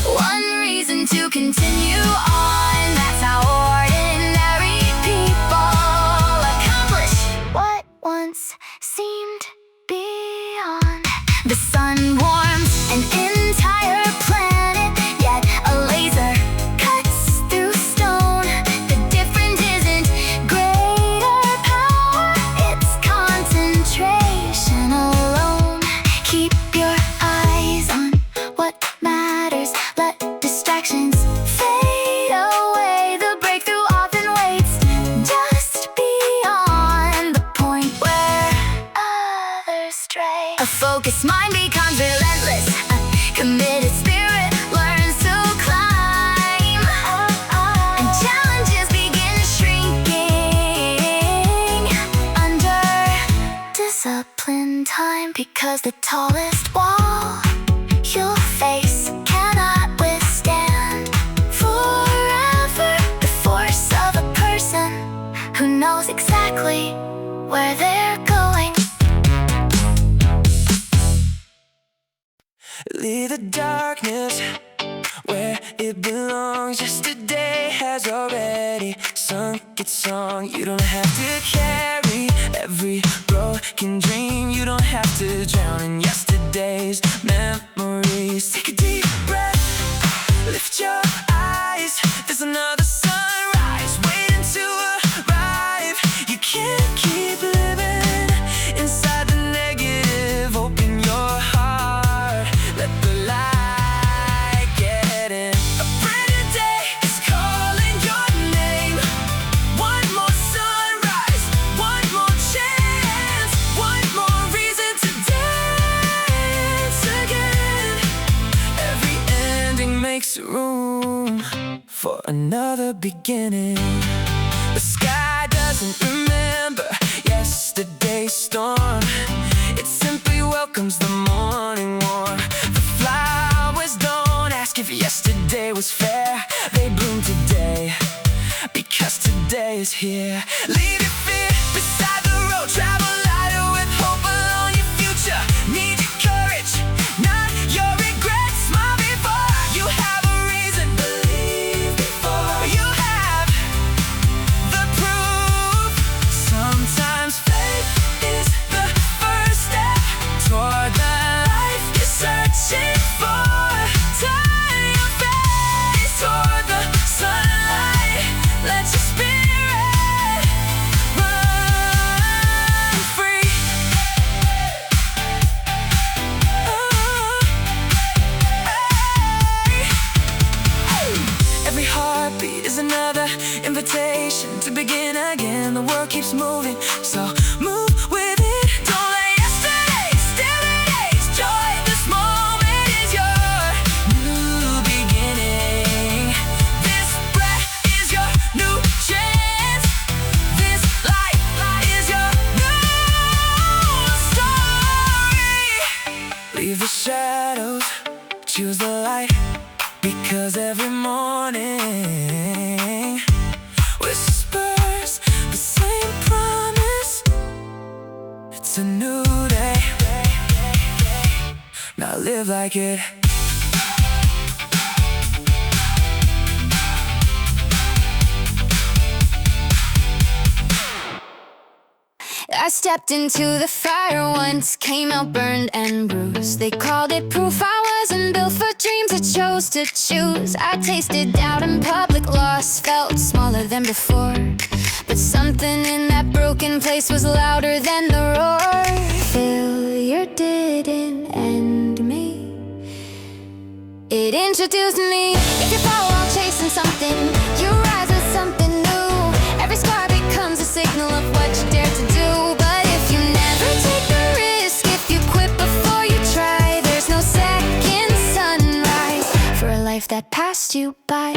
one reason to continue on. That's how ordinary people accomplish what once seemed beyond. The sun warms an entire planet, yet a laser cuts through stone. The difference isn't greater power, it's concentration alone. Keep your eyes on what matters, let distractions fade away. The breakthrough often waits just beyond the point where others stray. A focused mind becomes relentless, a committed spirit learns to climb, and challenges begin shrinking under disciplined time, because the tallest wall you'll face cannot withstand forever the force of a person who knows exactly where they're going. Leave the darkness where it belongs. Yesterday has already sung its song. You don't have to carry every broken dream. You don't have to drown in yesterday's memories. Take a deep breath, lift your eyes. There's another sunrise waiting to arrive. You can't keep living inside the negative. Open your heart, let the light get in. A brand new day is calling your name. One more sunrise, one more chance, one more reason to dance again. makes room for another beginning. The sky doesn't remember yesterday's storm. It simply welcomes the morning warm. The flowers don't ask if yesterday was fair. They bloom today because today is here. Leave your fear beside the road. Travel lighter with hope along your future. Need your courage, not your regrets. Smile before you have a reason. Believe before you have the proof. Sometimes faith is the first step toward the life you're searching for. Turn your face toward the sunlight. Let your spirit run free. Every heartbeat is another invitation to begin again. The world keeps moving, so move with it. Don't let yesterday steal today's joy. This moment is your new beginning. This breath is your new chance. This light is your new story. Leave the shadows, choose the light. Because every morning whispers the same promise. It's a new day. Now live like it. I stepped into the fire once, came out burned and bruised. They called it proof I wasn't built for dreams I chose to choose. I tasted doubt and public loss, felt smaller than before. But something in that broken place was louder than the roar. Failure didn't end me, it introduced me. If you fall while chasing something, you rise with something new. Every scar becomes a signal of what you dare to do. But if you never take the risk, if you quit before you try, there's no second sunrise for a life that passed you by.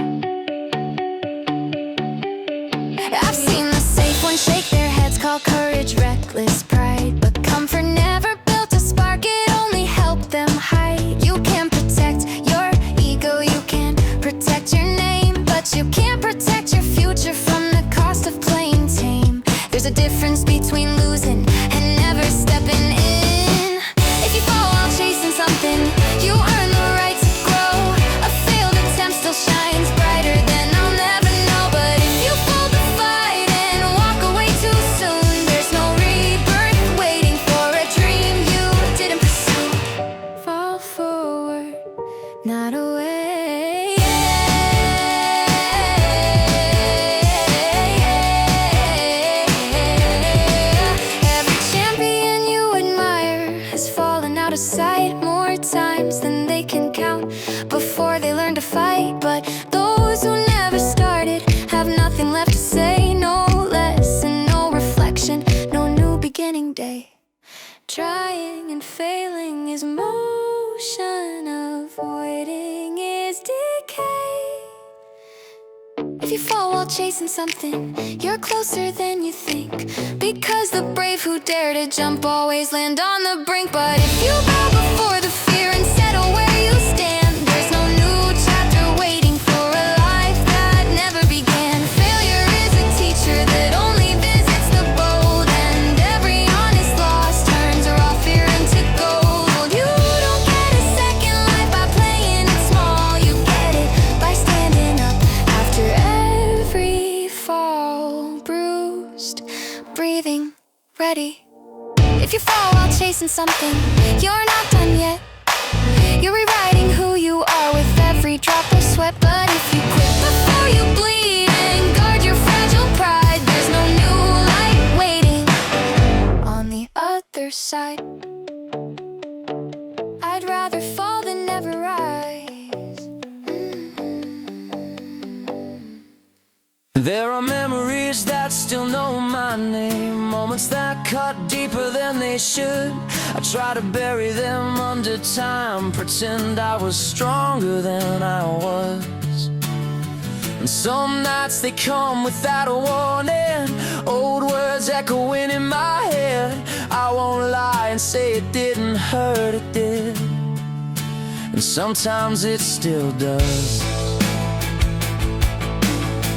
I've seen the safe ones shake their heads, call courage reckless pride. But comfort never built a spark, it only helped them hide. You can protect your ego, you can protect your name, but you can't protect your future from the cost of playing tame. There's a difference between losing and never stepping in. If you fall while chasing something, you earn the right to grow. A failed attempt still shines brighter than I'll never know. But if you fall to fight and walk away too soon, there's no rebirth waiting for a dream you didn't pursue. Fall forward, not away. Every champion you admire has fallen out of sight more times than they can count before they learn to fight. But those who never started have nothing left to say. No lesson, no reflection, no new beginning day. Trying and failing is motion, avoiding is decay. If you fall while chasing something, you're closer than you think. Because the brave who dare to jump always land on the brink. But if you bow before the fear and settle where you stand, there's no new chapter waiting for a life that never began. Failure is a teacher that only visits the bold, and every honest loss turns raw fear into gold. You don't get a second life by playing it small. You get it by standing up after every fall. Bruised, breathing, ready. If you fall while chasing something, you're not done yet. You're rewriting who you are with every drop of sweat. But if you quit before you bleed and guard your fragile pride, there's no new light waiting on the other side. I'd rather fall than never rise. There are memories that still know my name, moments that cut deeper than they should. I try to bury them under time, pretend I was stronger than I was. And some nights they come without a warning, old words echoing in my head. I won't lie and say it didn't hurt, it did. And sometimes it still does.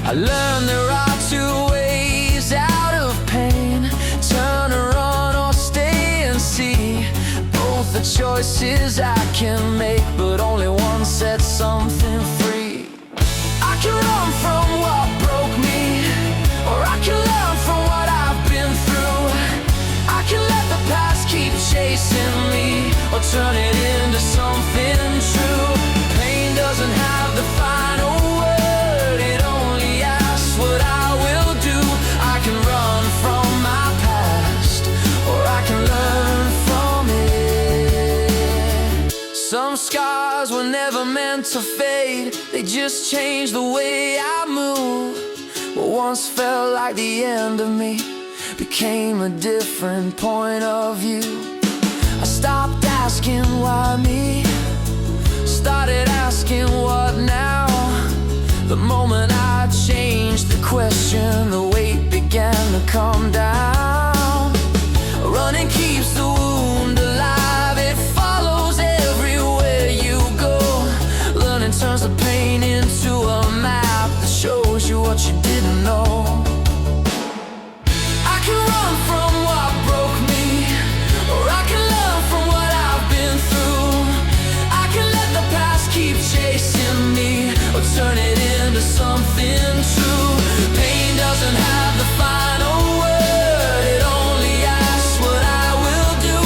I learned there are two ways out of pain: turn or run or stay and see. Both the choices I can make, but only one sets something free. I can run from what broke me, or I can learn from what I've been through. I can let the past keep chasing me, or turn it into something true. Pain doesn't have the final word, it only asks what I will do. I can run from my past, or I can learn from it. Some scars were never meant to fade, they just changed the way I move. What once felt like the end of me became a different point of view. I stopped asking why me, started asking what now. The moment I changed the question, the weight began to come down. Running keeps the wound alive, it follows everywhere you go. Learning turns the pain into a map that shows you what you didn't know. I can run from what broke me, or I can learn from what I've been through. I can let the past keep chasing me, or turn it into something true. Pain doesn't have the final word, it only asks what I will do.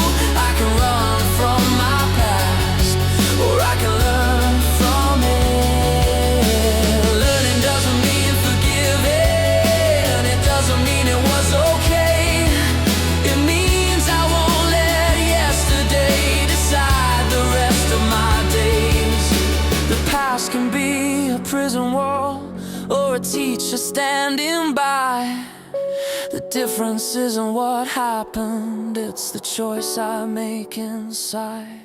I can run from my past, or I can learn from it. Learning doesn't mean forgiving, it doesn't mean it was okay. It means I won't let yesterday decide the rest of my days. The past can be a prison wall, or a teacher standing by. The difference isn't what happened, it's the choice I make inside.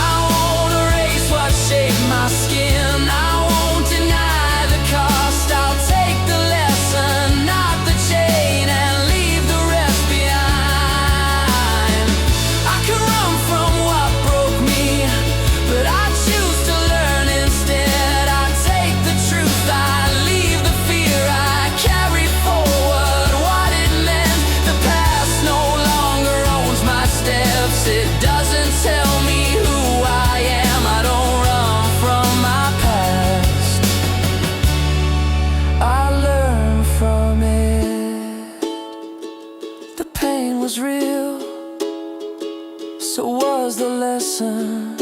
I won't erase what shaped my skin, I won't deny the cost. I'll take the lesson, not the chain, and leave the rest behind. I can run from what broke me, but I choose to learn instead. I take the truth, I leave the fear, I carry forward what it meant. The past no longer owns my steps, it doesn't tell me who I am. I don't run from my past, I learn from it. The pain was real, so was the lesson.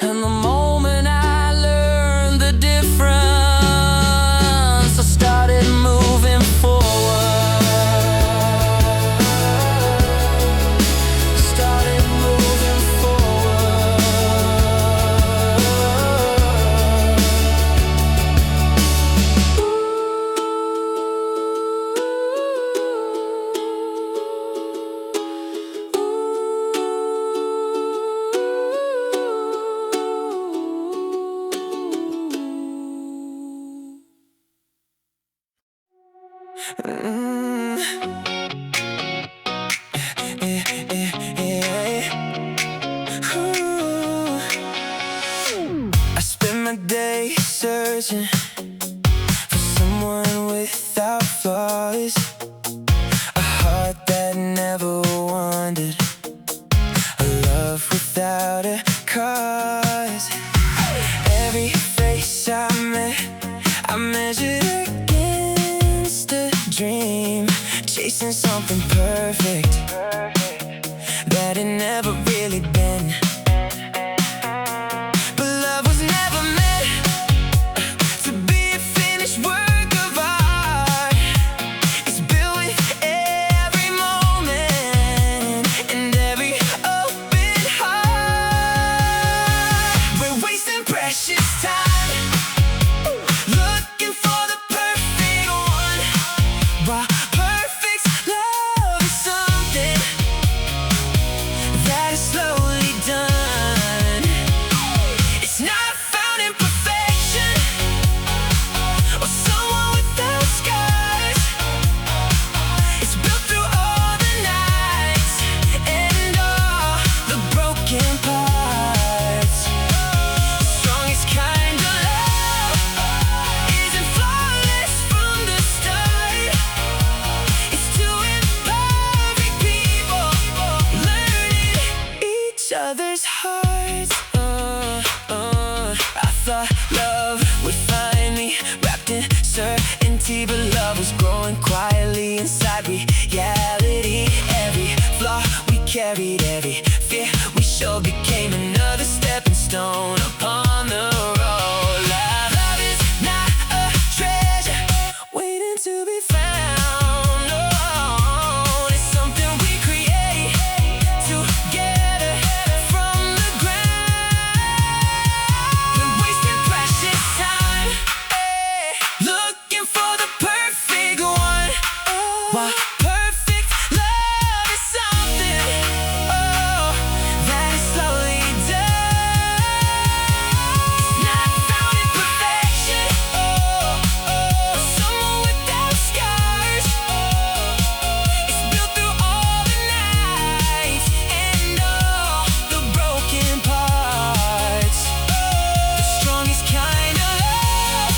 And the moment I learned the difference, I started moving forward. Started moving forward. I spend my day searching for someone without flaws, a heart that never wanted, a love without a cause. Every face I met, I measured against a dream, chasing something perfect that had never really been. But love was never meant to be a finished work of art. It's built with every moment and every open heart. We're wasting precious time. Love easy, but love was growing quietly inside reality. Every flaw we carried, every fear we showed became another stepping stone upon the road. Love is not a treasure waiting to be found. No, it's something we create together from the ground. We're wasting precious time, looking for the perfect one. Why perfect love is something, that is slowly done. It's not found in perfection, someone without scars. It's built through all the nights and all the broken parts. The strongest kind of love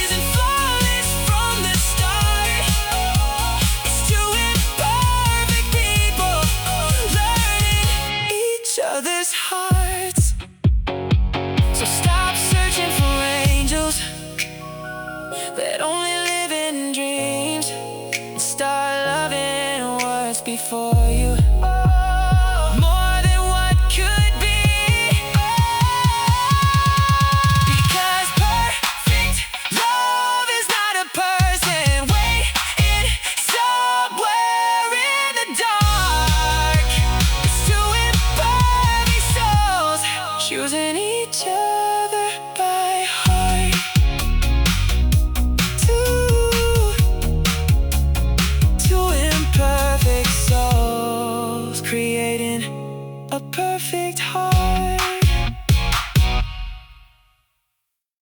isn't flawless from the start. It's two imperfect people learning each other's hearts. So stop searching for angels that only live in dreams, and start loving what's before you more than what could be. Because perfect love is not a person waiting somewhere in the dark. It's two imperfect souls choosing each other.